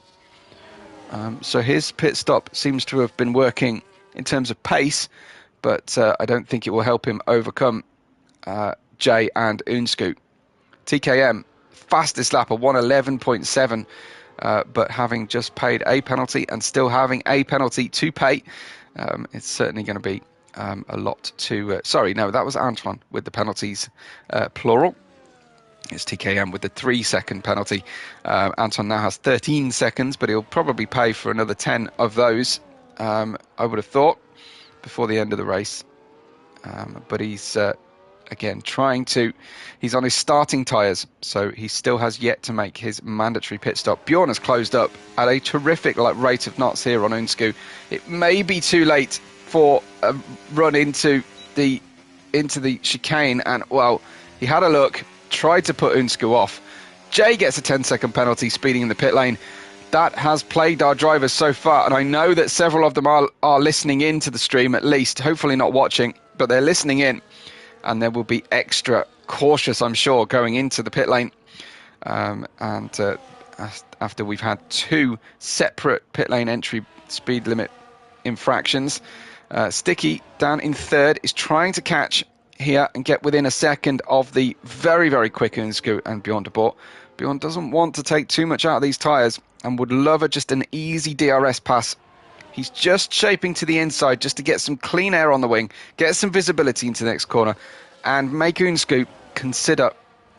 So his pit stop seems to have been working in terms of pace, but I don't think it will help him overcome Jay and Unsku. TKM, fastest lap of 1:11.7. But having just paid a penalty and still having a penalty to pay, it's certainly going to be a lot to... sorry, no, that was Antoine with the penalties, plural. It's TKM with the 3-second penalty. Anton now has 13 seconds, but he'll probably pay for another 10 of those, I would have thought, before the end of the race. But he's... again, he's on his starting tyres, so he still has yet to make his mandatory pit stop. Bjorn has closed up at a terrific rate of knots here on Unsku. It may be too late for a run into the chicane, and, well, he had a look, tried to put Unsku off. Jay gets a 10-second penalty speeding in the pit lane. That has plagued our drivers so far, and I know that several of them are listening in to the stream, at least, hopefully not watching, but they're listening in. And there will be extra cautious, I'm sure, going into the pit lane. After we've had 2 separate pit lane entry speed limit infractions. Sticky, down in 3rd, is trying to catch here and get within a second of the very, very quick Unsku and Bjorn de Boer. Bjorn doesn't want to take too much out of these tyres and would love just an easy DRS pass. He's just shaping to the inside just to get some clean air on the wing, get some visibility into the next corner, and make Unsku consider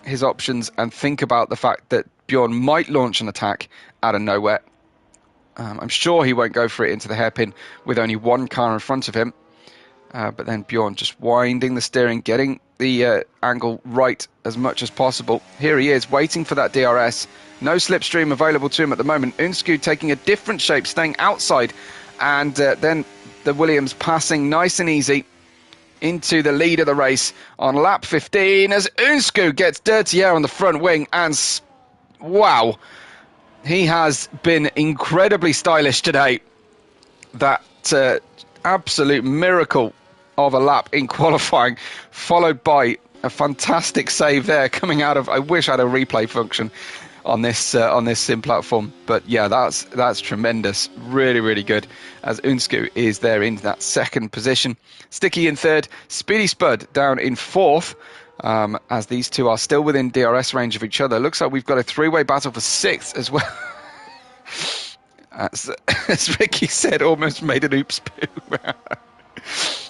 his options and think about the fact that Bjorn might launch an attack out of nowhere. I'm sure he won't go for it into the hairpin with only one car in front of him. But then Bjorn just winding the steering, getting the angle right as much as possible. Here he is, waiting for that DRS. No slipstream available to him at the moment. Unsku taking a different shape, staying outside. And then the Williams passing nice and easy into the lead of the race on lap 15 as Unsku gets dirty air on the front wing. And wow, he has been incredibly stylish today. That absolute miracle of a lap in qualifying, followed by a fantastic save there coming out of... I wish I had a replay function on this sim platform, but yeah, that's tremendous, really, really good, as Unsku is there in that 2nd position. Sticky in 3rd, Speedy Spud down in 4th, as these two are still within DRS range of each other. Looks like we've got a 3-way battle for 6th as well. As Ricky said, almost made an oops poo.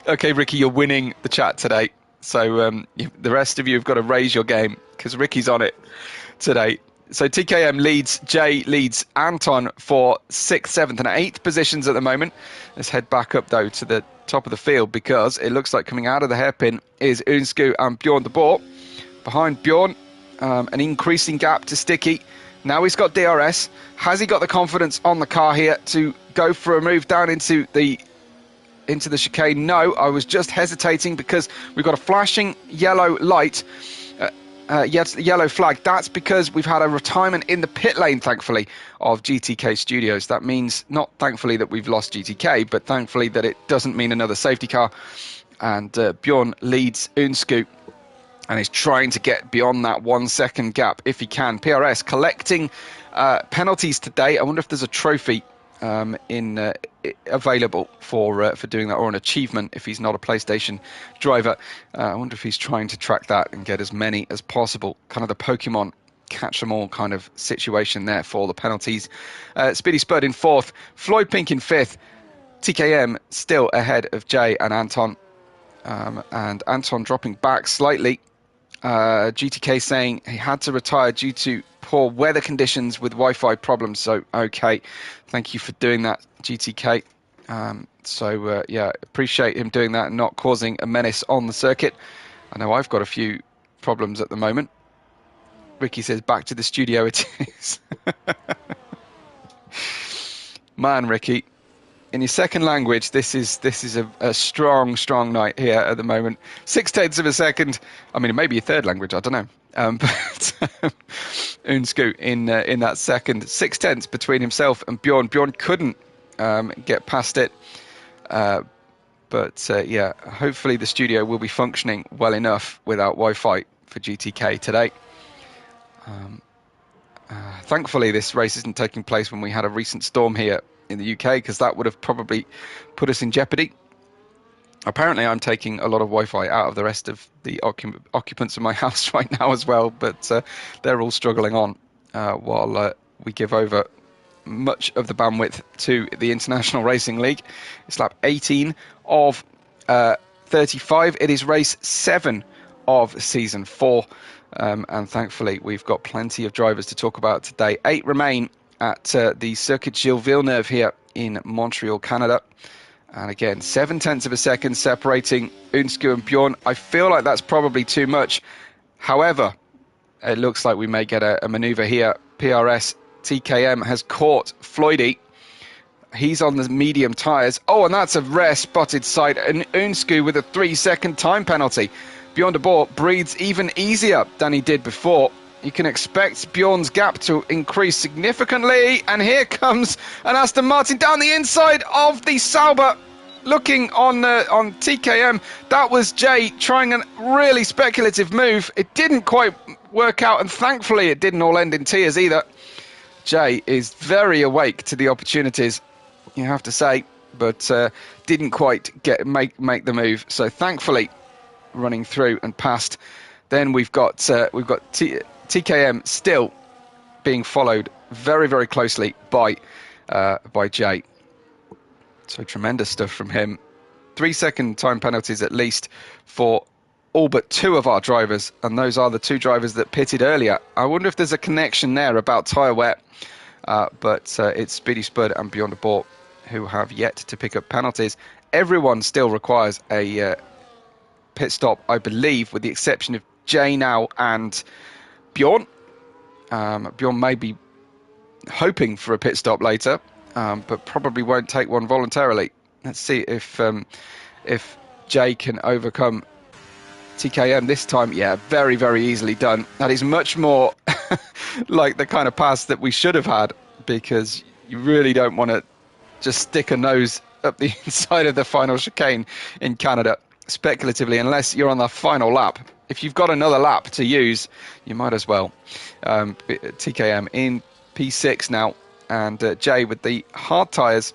Okay, Ricky, you're winning the chat today, so the rest of you have got to raise your game because Ricky's on it today. So TKM leads, Jay leads Anton for 6th, 7th and 8th positions at the moment. Let's head back up, though, to the top of the field because it looks like coming out of the hairpin is Unsku and Bjorn de Boer. Behind Bjorn, an increasing gap to Sticky. Now he's got DRS. Has he got the confidence on the car here to go for a move down into the chicane? No, I was just hesitating because we've got a flashing yellow light. Yes, the yellow flag. That's because we've had a retirement in the pit lane, thankfully, of GTK Studios. That means not thankfully that we've lost GTK, but thankfully that it doesn't mean another safety car. And Bjorn leads Unsku and is trying to get beyond that 1 second gap if he can. PRS collecting penalties today. I wonder if there's a trophy available for doing that, or an achievement if he's not a PlayStation driver. I wonder if he's trying to track that and get as many as possible. Kind of the Pokemon catch them all kind of situation there for the penalties. Speedy Spud in 4th, Floyd Pink in 5th, TKM still ahead of Jay and Anton, and Anton dropping back slightly. GTK saying he had to retire due to poor weather conditions with Wi-Fi problems. So, okay, thank you for doing that, GTK. Yeah, appreciate him doing that and not causing a menace on the circuit. I know I've got a few problems at the moment. Ricky says, back to the studio it is. Man, Ricky, in your second language, this is a strong night here at the moment. 0.6 of a second. I mean, it may be a third language, I don't know. But Unscoot in that second. 0.6 between himself and Bjorn. Bjorn couldn't get past it. But yeah, hopefully the studio will be functioning well enough without Wi-Fi for GTK today. Thankfully, this race isn't taking place when we had a recent storm here in the UK, because that would have probably put us in jeopardy. Apparently, I'm taking a lot of Wi-Fi out of the rest of the occupants of my house right now as well, but they're all struggling on while we give over much of the bandwidth to the International Racing League. It's lap 18 of 35. It is race 7 of season 4. And thankfully, we've got plenty of drivers to talk about today. 8 remain at the Circuit Gilles Villeneuve here in Montreal, Canada. And again, 0.7 of a second separating Unscoot and Bjorn. I feel like that's probably too much. However, it looks like we may get a manoeuvre here. PRS TKM has caught Floydie. He's on the medium tyres. Oh, and that's a rare spotted sight. And Unscoot with a 3-second time penalty. Bjorn de Boer breathes even easier than he did before. You can expect Bjorn's gap to increase significantly. And here comes an Aston Martin down the inside of the Sauber. Looking on TKM, that was Jay trying a really speculative move. It didn't quite work out, and thankfully it didn't all end in tears either. Jay is very awake to the opportunities, you have to say, but didn't quite make the move. So thankfully, running through and past. Then we've got TKM still being followed very, very closely by Jay. So tremendous stuff from him. 3-second time penalties at least for all but 2 of our drivers, and those are the 2 drivers that pitted earlier. I wonder if there's a connection there about tyre wear, but it's Speedy Spud and Bjorn de Boer who have yet to pick up penalties. Everyone still requires a pit stop, I believe, with the exception of Jay now and Bjorn. Bjorn may be hoping for a pit stop later, but probably won't take one voluntarily. Let's see if Jay can overcome TKM this time. Yeah, very, very easily done. That is much more like the kind of pass that we should have had, because you really don't want to just stick a nose up the inside of the final chicane in Canada speculatively, unless you're on the final lap. If you've got another lap to use, you might as well. TKM in P6 now, and Jay with the hard tyres,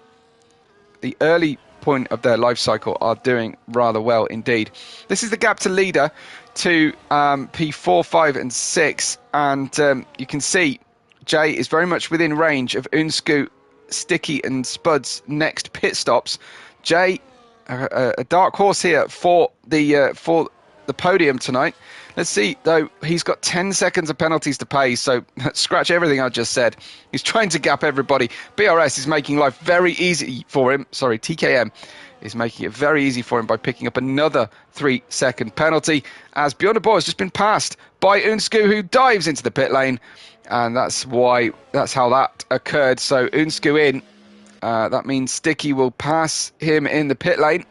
the early point of their life cycle, are doing rather well indeed. This is the gap to leader to P4, 5 and 6, and you can see Jay is very much within range of Unscoot, Sticky and Spud's next pit stops. Jay, a dark horse here for the podium tonight. Let's see, though, he's got 10 seconds of penalties to pay, so scratch everything I just said. He's trying to gap everybody. BRS is making life very easy for him. Sorry, TKM is making it very easy for him by picking up another 3-second penalty, as Bjorn de Boer has just been passed by Unscoot, who dives into the pit lane, and that's how that occurred. So Unscoot in. That means Sticky will pass him in the pit lane.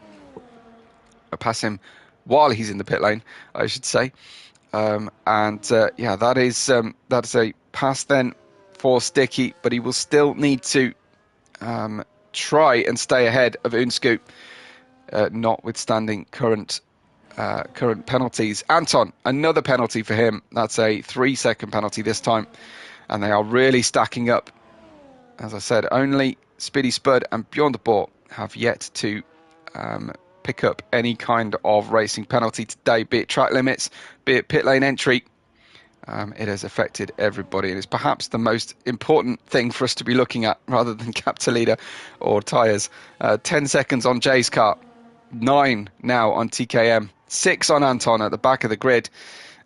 Or pass him while he's in the pit lane, I should say. Yeah, that's a pass then for Sticky, but he will still need to try and stay ahead of Unscoot, notwithstanding current penalties. Anton, another penalty for him. That's a 3-second penalty this time, and they are really stacking up. As I said, only Speedy Spud and Bjorn de Boer have yet to pick up any kind of racing penalty today, be it track limits, be it pit lane entry. It has affected everybody, and it's perhaps the most important thing for us to be looking at, rather than gap to leader or tyres. 10 seconds on Jay's car, 9 now on TKM, 6 on Anton at the back of the grid,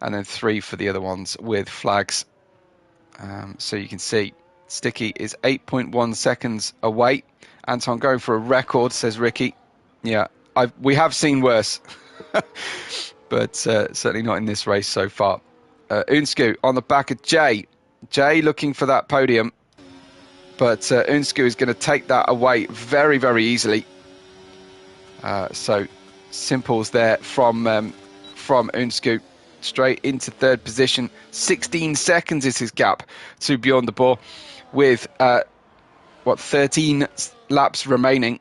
and then 3 for the other ones with flags. So you can see Sticky is 8.1 seconds away. Anton going for a record, says Ricky. Yeah, we have seen worse, but certainly not in this race so far. Unsku on the back of Jay. Jay looking for that podium, but Unsku is going to take that away very, very easily. So simples there from Unsku, straight into third position. 16 seconds is his gap to Bjorn with 13 laps remaining.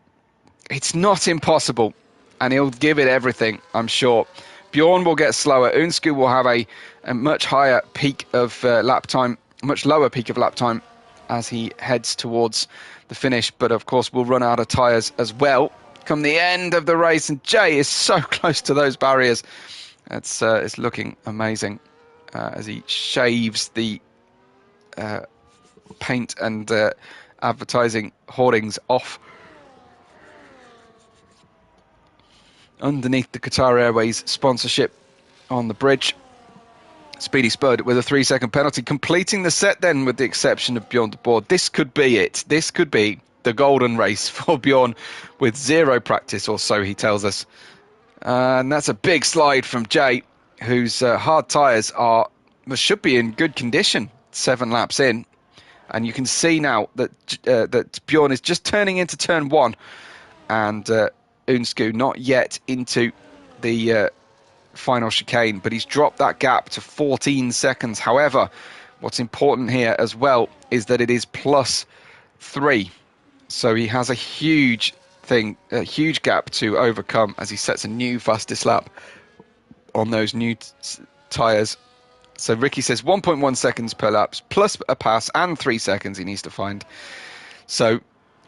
It's not impossible, and he'll give it everything, I'm sure. Bjorn will get slower. Unsku will have a much higher peak of lap time, much lower peak of lap time as he heads towards the finish. But of course, we'll run out of tyres as well come the end of the race. And Jay is so close to those barriers. It's looking amazing as he shaves the paint and advertising hoardings off underneath the Qatar Airways sponsorship on the bridge. Speedy Spud with a 3-second penalty, completing the set then, with the exception of Bjorn de Boer. This could be it. This could be the golden race for Bjorn, with zero practice, or so he tells us. And that's a big slide from Jay, whose hard tyres should be in good condition 7 laps in. And you can see now that that Bjorn is just turning into turn 1, and Unsku not yet into the final chicane, but he's dropped that gap to 14 seconds. However, what's important here as well is that it is +3, so he has a huge gap to overcome as he sets a new fastest lap on those new tyres. So Ricky says 1.1 seconds per lap plus a pass and 3 seconds he needs to find. So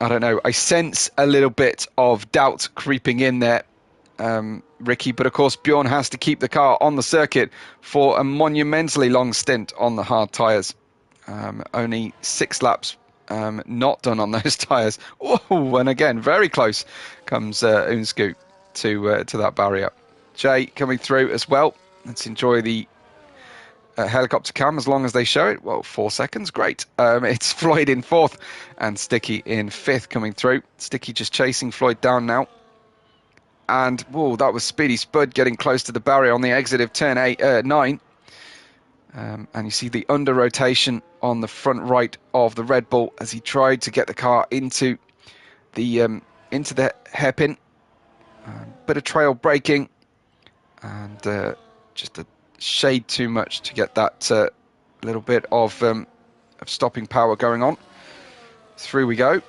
I don't know. I sense a little bit of doubt creeping in there, Ricky. But of course, Bjorn has to keep the car on the circuit for a monumentally long stint on the hard tyres. Only 6 laps not done on those tyres. Oh, and again, very close comes Unsku to that barrier. Jay coming through as well. Let's enjoy the helicopter cam as long as they show it. Well, 4 seconds, great. It's Floyd in 4th and Sticky in 5th coming through. Sticky just chasing Floyd down now. And, whoa, that was Speedy Spud getting close to the barrier on the exit of turn 9. And you see the under rotation on the front right of the Red Bull as he tried to get the car into the hairpin. Bit of trail braking and just a shade too much to get that little bit of stopping power going on. Through we go.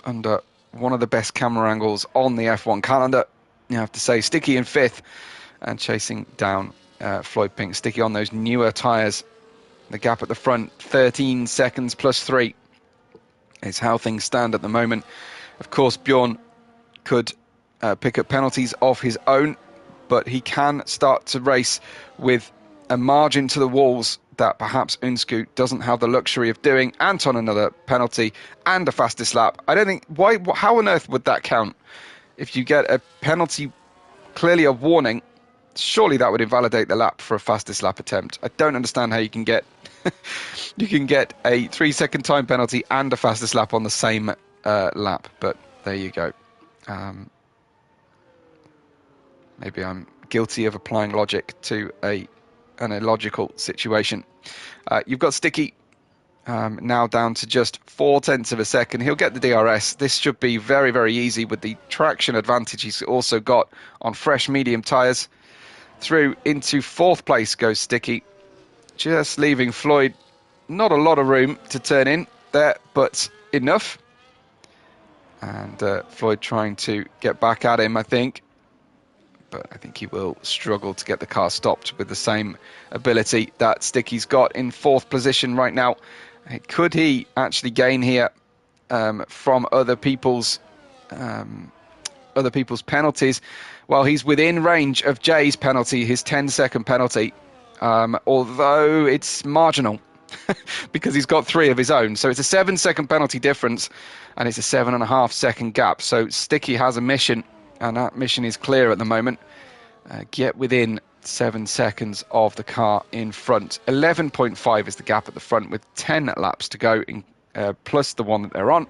Under one of the best camera angles on the F1 calendar, you have to say. Sticky in 5th and chasing down Floyd Pink. Sticky on those newer tyres. The gap at the front, 13 seconds +3 is how things stand at the moment. Of course, Bjorn could pick up penalties of his own, but he can start to race with a margin to the walls that perhaps Unsku doesn't have the luxury of doing. Anton, another penalty and a fastest lap. I don't think... How on earth would that count? If you get a penalty, clearly a warning, surely that would invalidate the lap for a fastest lap attempt. I don't understand how you can get you can get a 3-second time penalty and a fastest lap on the same lap, but there you go. Maybe I'm guilty of applying logic to an illogical situation. You've got Sticky now down to just 0.4 of a second. He'll get the DRS. This should be very, very easy with the traction advantage he's also got on fresh medium tyres. Through into 4th place goes Sticky, just leaving Floyd not a lot of room to turn in there, but enough. And Floyd trying to get back at him, I think. But I think he will struggle to get the car stopped with the same ability that Sticky's got in 4th position right now. Could he actually gain here from other people's penalties? Well, he's within range of Jay's penalty, his 10-second penalty, although it's marginal because he's got 3 of his own. So it's a 7-second penalty difference and it's a 7.5-second gap. So Sticky has a mission, and that mission is clear at the moment. Get within 7 seconds of the car in front. 11.5 is the gap at the front with 10 laps to go, plus the one that they're on,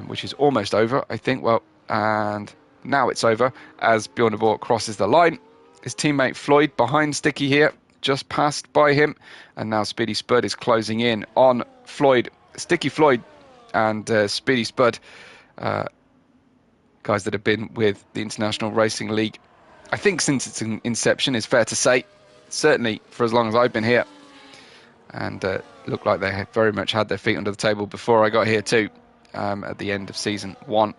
which is almost over, I think. Well, and now it's over as Bjorn de Boer crosses the line. his teammate Floyd behind Sticky here, just passed by him, and now Speedy Spud is closing in on Floyd. Sticky Floyd and Speedy Spud, guys that have been with the International Racing League, I think since its inception, is fair to say, certainly for as long as I've been here, and looked like they had very much had their feet under the table before I got here too, at the end of season 1.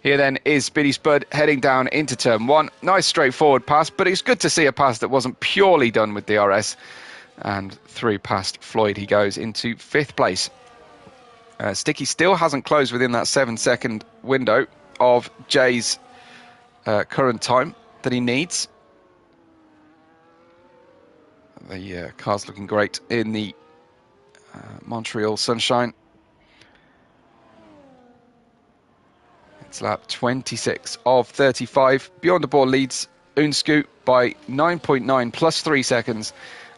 Here then is Speedy Spud heading down into turn 1. Nice straightforward pass, but it's good to see a pass that wasn't purely done with DRS. And through past Floyd he goes into 5th place. Sticky still hasn't closed within that 7-second window of Jay's current time that he needs. The car's looking great in the Montreal sunshine. It's lap 26 of 35. Beyond the Ball leads Unscoot by 9.9 plus 3 seconds.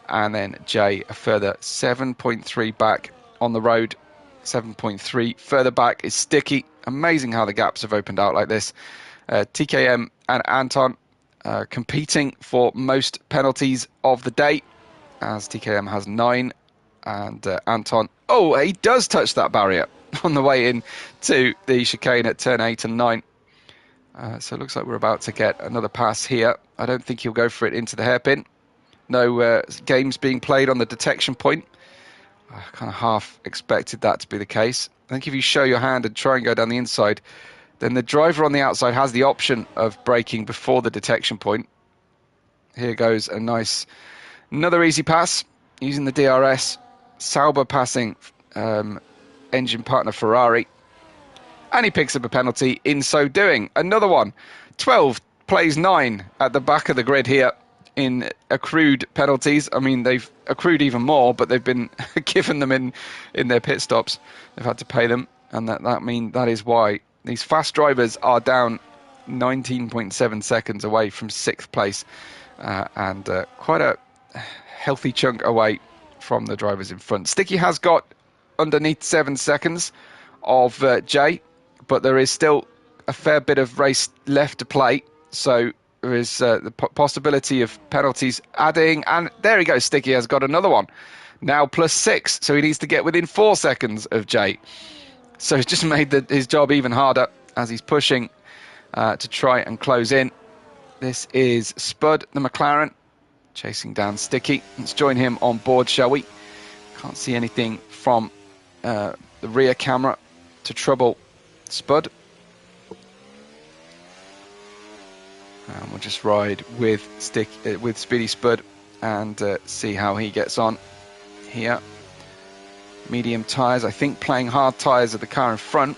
And then Jay a further 7.3 back on the road. 7.3 further back is Sticky. Amazing how the gaps have opened out like this. TKM and Anton competing for most penalties of the day, as TKM has 9 and Anton, oh, he does touch that barrier on the way in to the chicane at turn 8 and 9. So it looks like we're about to get another pass here. I don't think he'll go for it into the hairpin. No games being played on the detection point. I kind of half expected that to be the case. I think if you show your hand and try and go down the inside, then the driver on the outside has the option of braking before the detection point. Here goes a nice, another easy pass using the DRS. Sauber passing engine partner Ferrari. And he picks up a penalty in so doing. Another one. 12 plays 9 at the back of the grid here in accrued penalties. I mean, they've accrued even more, but they've been given them in their pit stops. They've had to pay them, and that is why these fast drivers are down 19.7 seconds away from 6th place, and quite a healthy chunk away from the drivers in front. Sticky has got underneath 7 seconds of Jay, but there is still a fair bit of race left to play, so there is the possibility of penalties adding, and there he goes. Sticky has got another one, now plus 6, so he needs to get within 4 seconds of Jay. So he's just made his job even harder as he's pushing to try and close in. This is Spud, the McLaren, chasing down Sticky. Let's join him on board, shall we? Can't see anything from the rear camera to trouble Spud. And we'll just ride with Speedy Spud and see how he gets on here. Medium tyres, I think playing hard tyres at the car in front.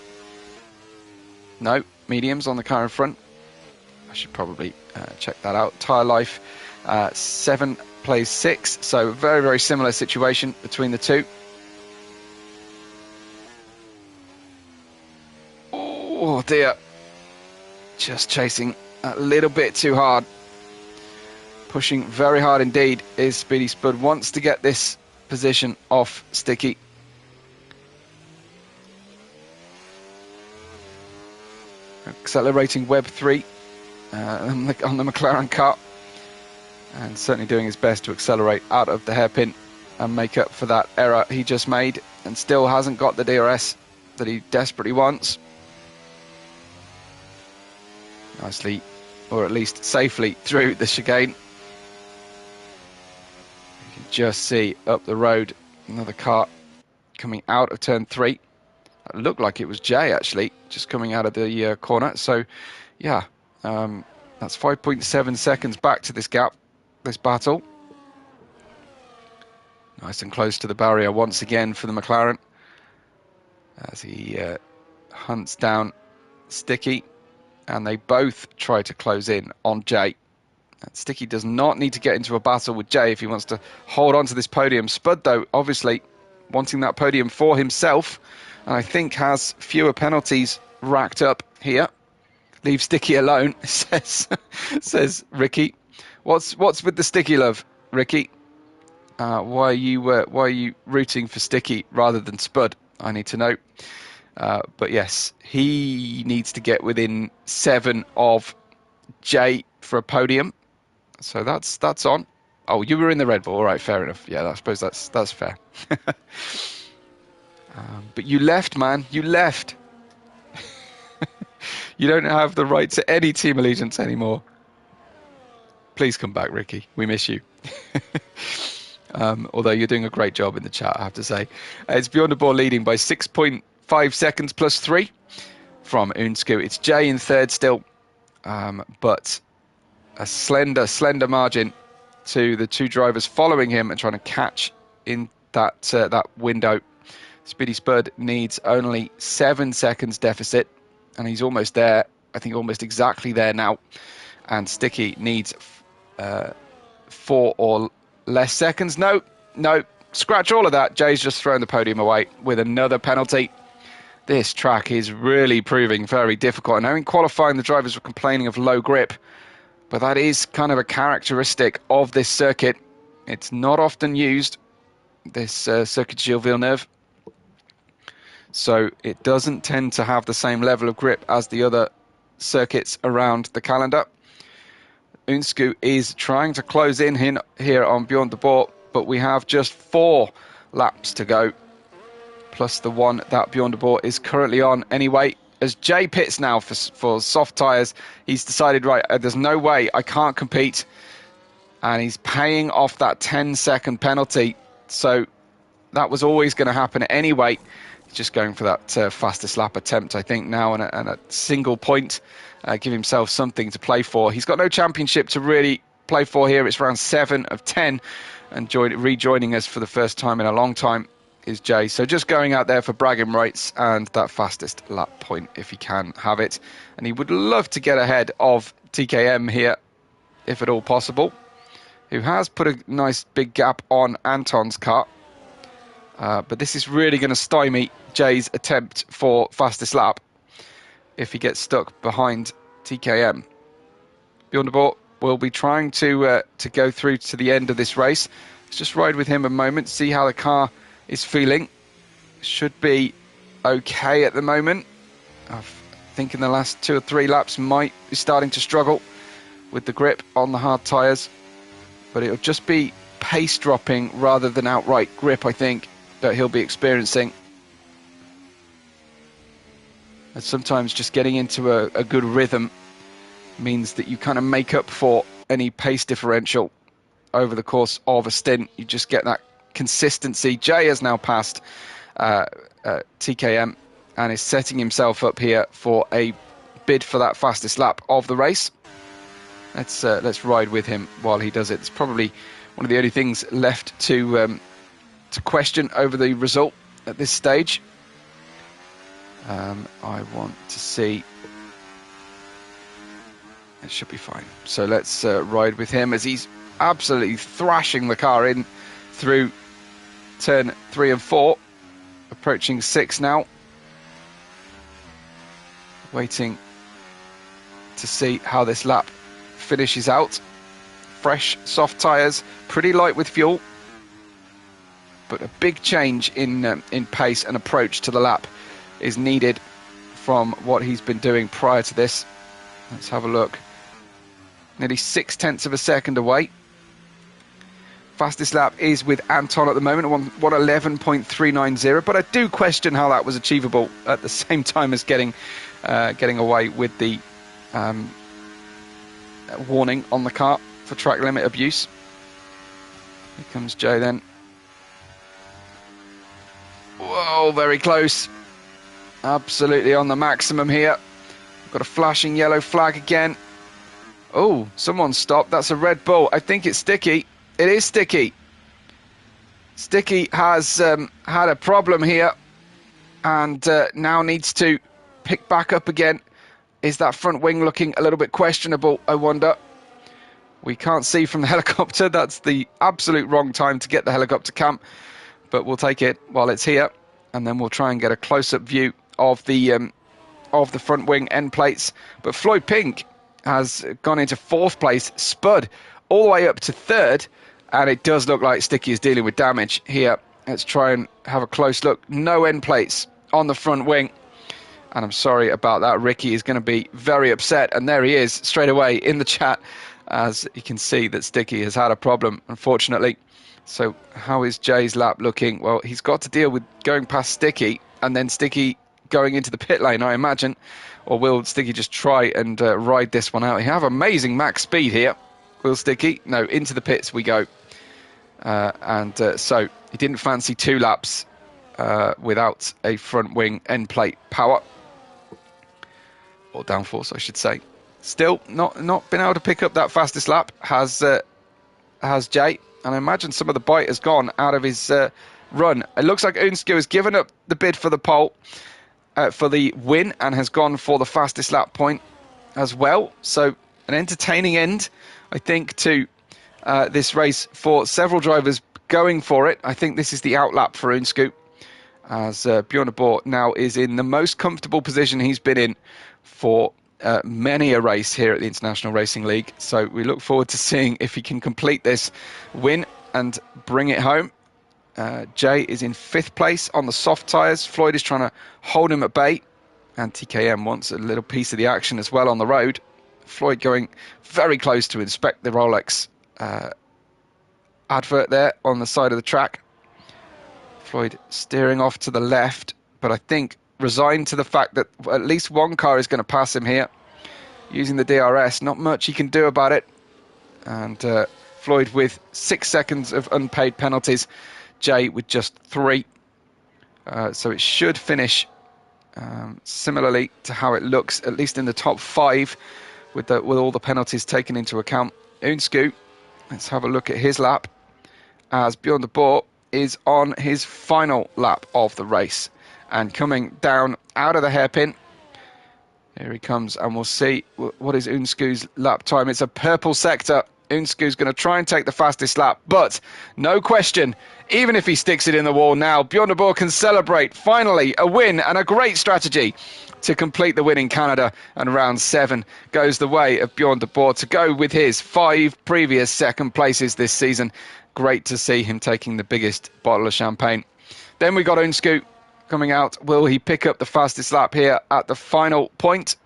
No, mediums on the car in front. I should probably check that out. Tyre life, 7 plays 6, so very, very similar situation between the two. Oh dear, just chasing a little bit too hard. Pushing very hard indeed is Speedy Spud. Wants to get this position off Sticky. Accelerating Web 3 on the McLaren car, and certainly doing his best to accelerate out of the hairpin and make up for that error he just made, and still hasn't got the DRS that he desperately wants. Nicely, or at least safely, through the chicane. You can just see up the road another car coming out of turn 3. It looked like it was Jay, actually, just coming out of the corner. So, yeah, that's 5.7 seconds back to this gap, this battle. Nice and close to the barrier once again for the McLaren as he hunts down Sticky, and they both try to close in on Jay. Sticky does not need to get into a battle with Jay if he wants to hold on to this podium. Spud, though, obviously wanting that podium for himself, and I think has fewer penalties racked up here. Leave Sticky alone, says Ricky. What's with the Sticky love, Ricky? Why are you rooting for Sticky rather than Spud? I need to know. But yes, he needs to get within 7 of Jay for a podium. So that's on. Oh, you were in the Red Bull. All right, fair enough. Yeah, I suppose that's fair. But you left, man. You left. You don't have the right to any team allegiance anymore. Please come back, Ricky. We miss you. Although you're doing a great job in the chat, I have to say. It's Beyond the Ball leading by 6.5 seconds plus 3 from Unsku. It's Jay in third still, but a slender margin to the two drivers following him and trying to catch in that window. Speedy Spud needs only 7 seconds deficit, and he's almost there. I think almost exactly there now. And Sticky needs 4 or less seconds. No, scratch all of that. Jay's just thrown the podium away with another penalty. This track is really proving very difficult. I know in qualifying the drivers were complaining of low grip, but that is kind of a characteristic of this circuit. It's not often used, this Circuit Gilles Villeneuve. So it doesn't tend to have the same level of grip as the other circuits around the calendar. Unsku is trying to close in here on Beyond the Ball, but we have just 4 laps to go, plus the one that Beyond the Ball is currently on anyway. As Jay pits now for soft tyres, he's decided, right, there's no way I can't compete, and he's paying off that 10-second penalty. So that was always going to happen anyway. He's just going for that fastest lap attempt, I think, now, and a single point. Give himself something to play for. He's got no championship to really play for here. It's round 7 of 10, and rejoining us for the first time in a long time is Jay. So just going out there for bragging rights and that fastest lap point if he can have it. And he would love to get ahead of TKM here, if at all possible, who has put a nice big gap on Anton's car. But this is really going to stymie Jay's attempt for fastest lap if he gets stuck behind TKM. Beyond the Ball will be trying to go through to the end of this race. Let's just ride with him a moment, see how the car is feeling. Should be okay at the moment. I think in the last 2 or 3 laps might be starting to struggle with the grip on the hard tyres, but it'll just be pace dropping rather than outright grip, I think, that he'll be experiencing. And sometimes just getting into a good rhythm means that you kind of make up for any pace differential over the course of a stint. You just get that consistency. Jay has now passed TKM and is setting himself up here for a bid for that fastest lap of the race. Let's ride with him while he does it. It's probably one of the only things left to question over the result at this stage. I want to see. It should be fine. So let's ride with him as he's absolutely thrashing the car in through turn 3 and 4, approaching 6 now. Waiting to see how this lap finishes out. Fresh, soft tyres, pretty light with fuel, but a big change in pace and approach to the lap is needed from what he's been doing prior to this. Let's have a look. Nearly 0.6 of a second away. Fastest lap is with Anton at the moment, 1:11.390. But I do question how that was achievable at the same time as getting away with the warning on the car for track limit abuse. Here comes Jay then. Whoa, very close. Absolutely on the maximum here. Got a flashing yellow flag again. Oh, someone stopped. That's a Red Bull. I think it's Sticky. It is Sticky. Sticky has had a problem here and now needs to pick back up again. Is that front wing looking a little bit questionable, I wonder? We can't see from the helicopter. That's the absolute wrong time to get the helicopter cam, but we'll take it while it's here, and then we'll try and get a close-up view of the front wing end plates. But Floyd Pink has gone into 4th place, Spud all the way up to 3rd, and it does look like Sticky is dealing with damage here. Let's try and have a close look. No end plates on the front wing, and I'm sorry about that. Ricky is going to be very upset, and there he is straight away in the chat. as you can see that Sticky has had a problem, unfortunately. So how is Jay's lap looking? Well, he's got to deal with going past Sticky and then Sticky going into the pit lane, I imagine. Or will Sticky just try and ride this one out? He have amazing max speed here. Will Sticky? No, into the pits we go. So he didn't fancy 2 laps without a front wing end plate power. Or downforce, I should say. Still not been able to pick up that fastest lap has Jay. And I imagine some of the bite has gone out of his run. It looks like Unsko has given up the bid for the pole, for the win, and has gone for the fastest lap point as well. So an entertaining end, I think, to this race for several drivers going for it. I think this is the outlap for Unsko, as Bjorn de Boer now is in the most comfortable position he's been in for many a race here at the International Racing League. So we look forward to seeing if he can complete this win and bring it home. Jay is in 5th place on the soft tyres. Floyd is trying to hold him at bay, and TKM wants a little piece of the action as well on the road. Floyd going very close to inspect the Rolex advert there on the side of the track. Floyd steering off to the left, but I think resigned to the fact that at least one car is going to pass him here using the DRS. Not much he can do about it. And Floyd with 6 seconds of unpaid penalties. Jay with just 3. So it should finish similarly to how it looks, at least in the top 5 with all the penalties taken into account. Unsko, let's have a look at his lap as Bjorn de Boer is on his final lap of the race. And coming down out of the hairpin, here he comes, and we'll see what is Unsko's lap time. It's a purple sector. Unsko's going to try and take the fastest lap, but no question, even if he sticks it in the wall now, Bjorn de Boer can celebrate. Finally, a win and a great strategy to complete the win in Canada, and round 7 goes the way of Bjorn de Boer to go with his 5 previous second places this season. Great to see him taking the biggest bottle of champagne. Then we got Unsko coming out. Will he pick up the fastest lap here at the final point?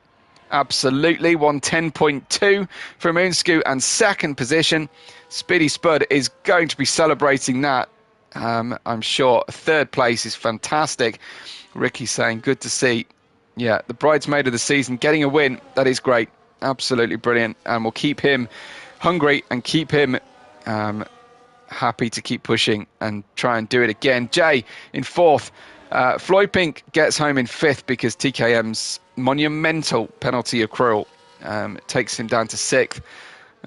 Absolutely. 1:10.2 from Unsko, and second position. Speedy Spud is going to be celebrating that. I'm sure 3rd place is fantastic. Ricky saying good to see. Yeah, the bridesmaid of the season getting a win. That is great. Absolutely brilliant. And we'll keep him hungry and keep him happy to keep pushing and try and do it again. Jay in 4th. Floyd Pink gets home in 5th because TKM's monumental penalty accrual takes him down to 6th.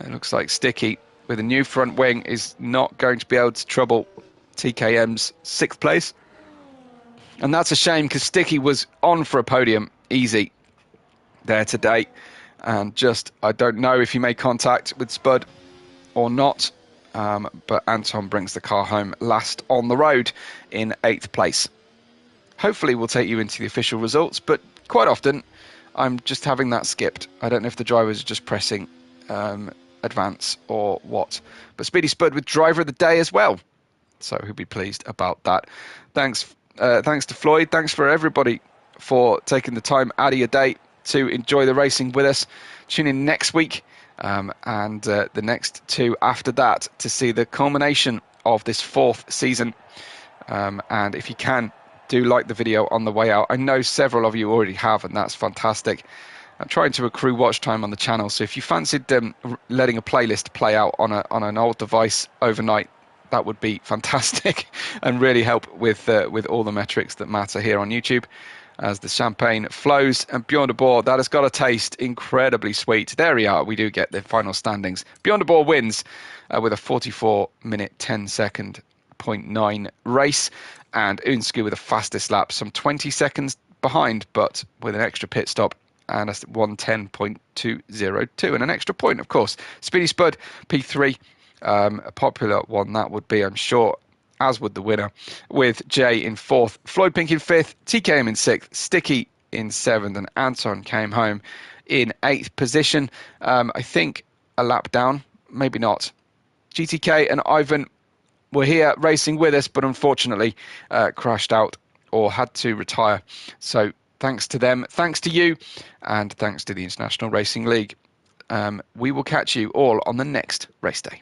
It looks like Sticky with a new front wing is not going to be able to trouble TKM's 6th place. And that's a shame because Sticky was on for a podium easy there today. And just, I don't know if he made contact with Spud or not. But Anton brings the car home last on the road in 8th place. Hopefully we'll take you into the official results, but quite often I'm just having that skipped. I don't know if the drivers are just pressing advance or what. But Speedy Spud with driver of the day as well. So he'll be pleased about that. Thanks to Floyd. Thanks for everybody for taking the time out of your day to enjoy the racing with us. Tune in next week and the next 2 after that to see the culmination of this 4th season. And if you can, do like the video on the way out. I know several of you already have, and that's fantastic. I'm trying to accrue watch time on the channel, so if you fancied letting a playlist play out on an old device overnight, that would be fantastic and really help with all the metrics that matter here on YouTube as the champagne flows. And Bjorn de Boer, that has got a taste incredibly sweet. There we are. We do get the final standings. Bjorn de Boer wins with a 44-minute 10-second 0.9 race, and Unsko with the fastest lap, some 20 seconds behind, but with an extra pit stop and a 1:10.202 and an extra point, of course. Speedy Spud, P3, a popular one that would be, I'm sure, as would the winner, with Jay in 4th, Floyd Pink in 5th, TKM in 6th, Sticky in 7th, and Anton came home in 8th position. I think a lap down, maybe not. GTK and Ivan were here racing with us, but unfortunately crashed out or had to retire. So thanks to them, thanks to you, and thanks to the International Racing League. We will catch you all on the next race day.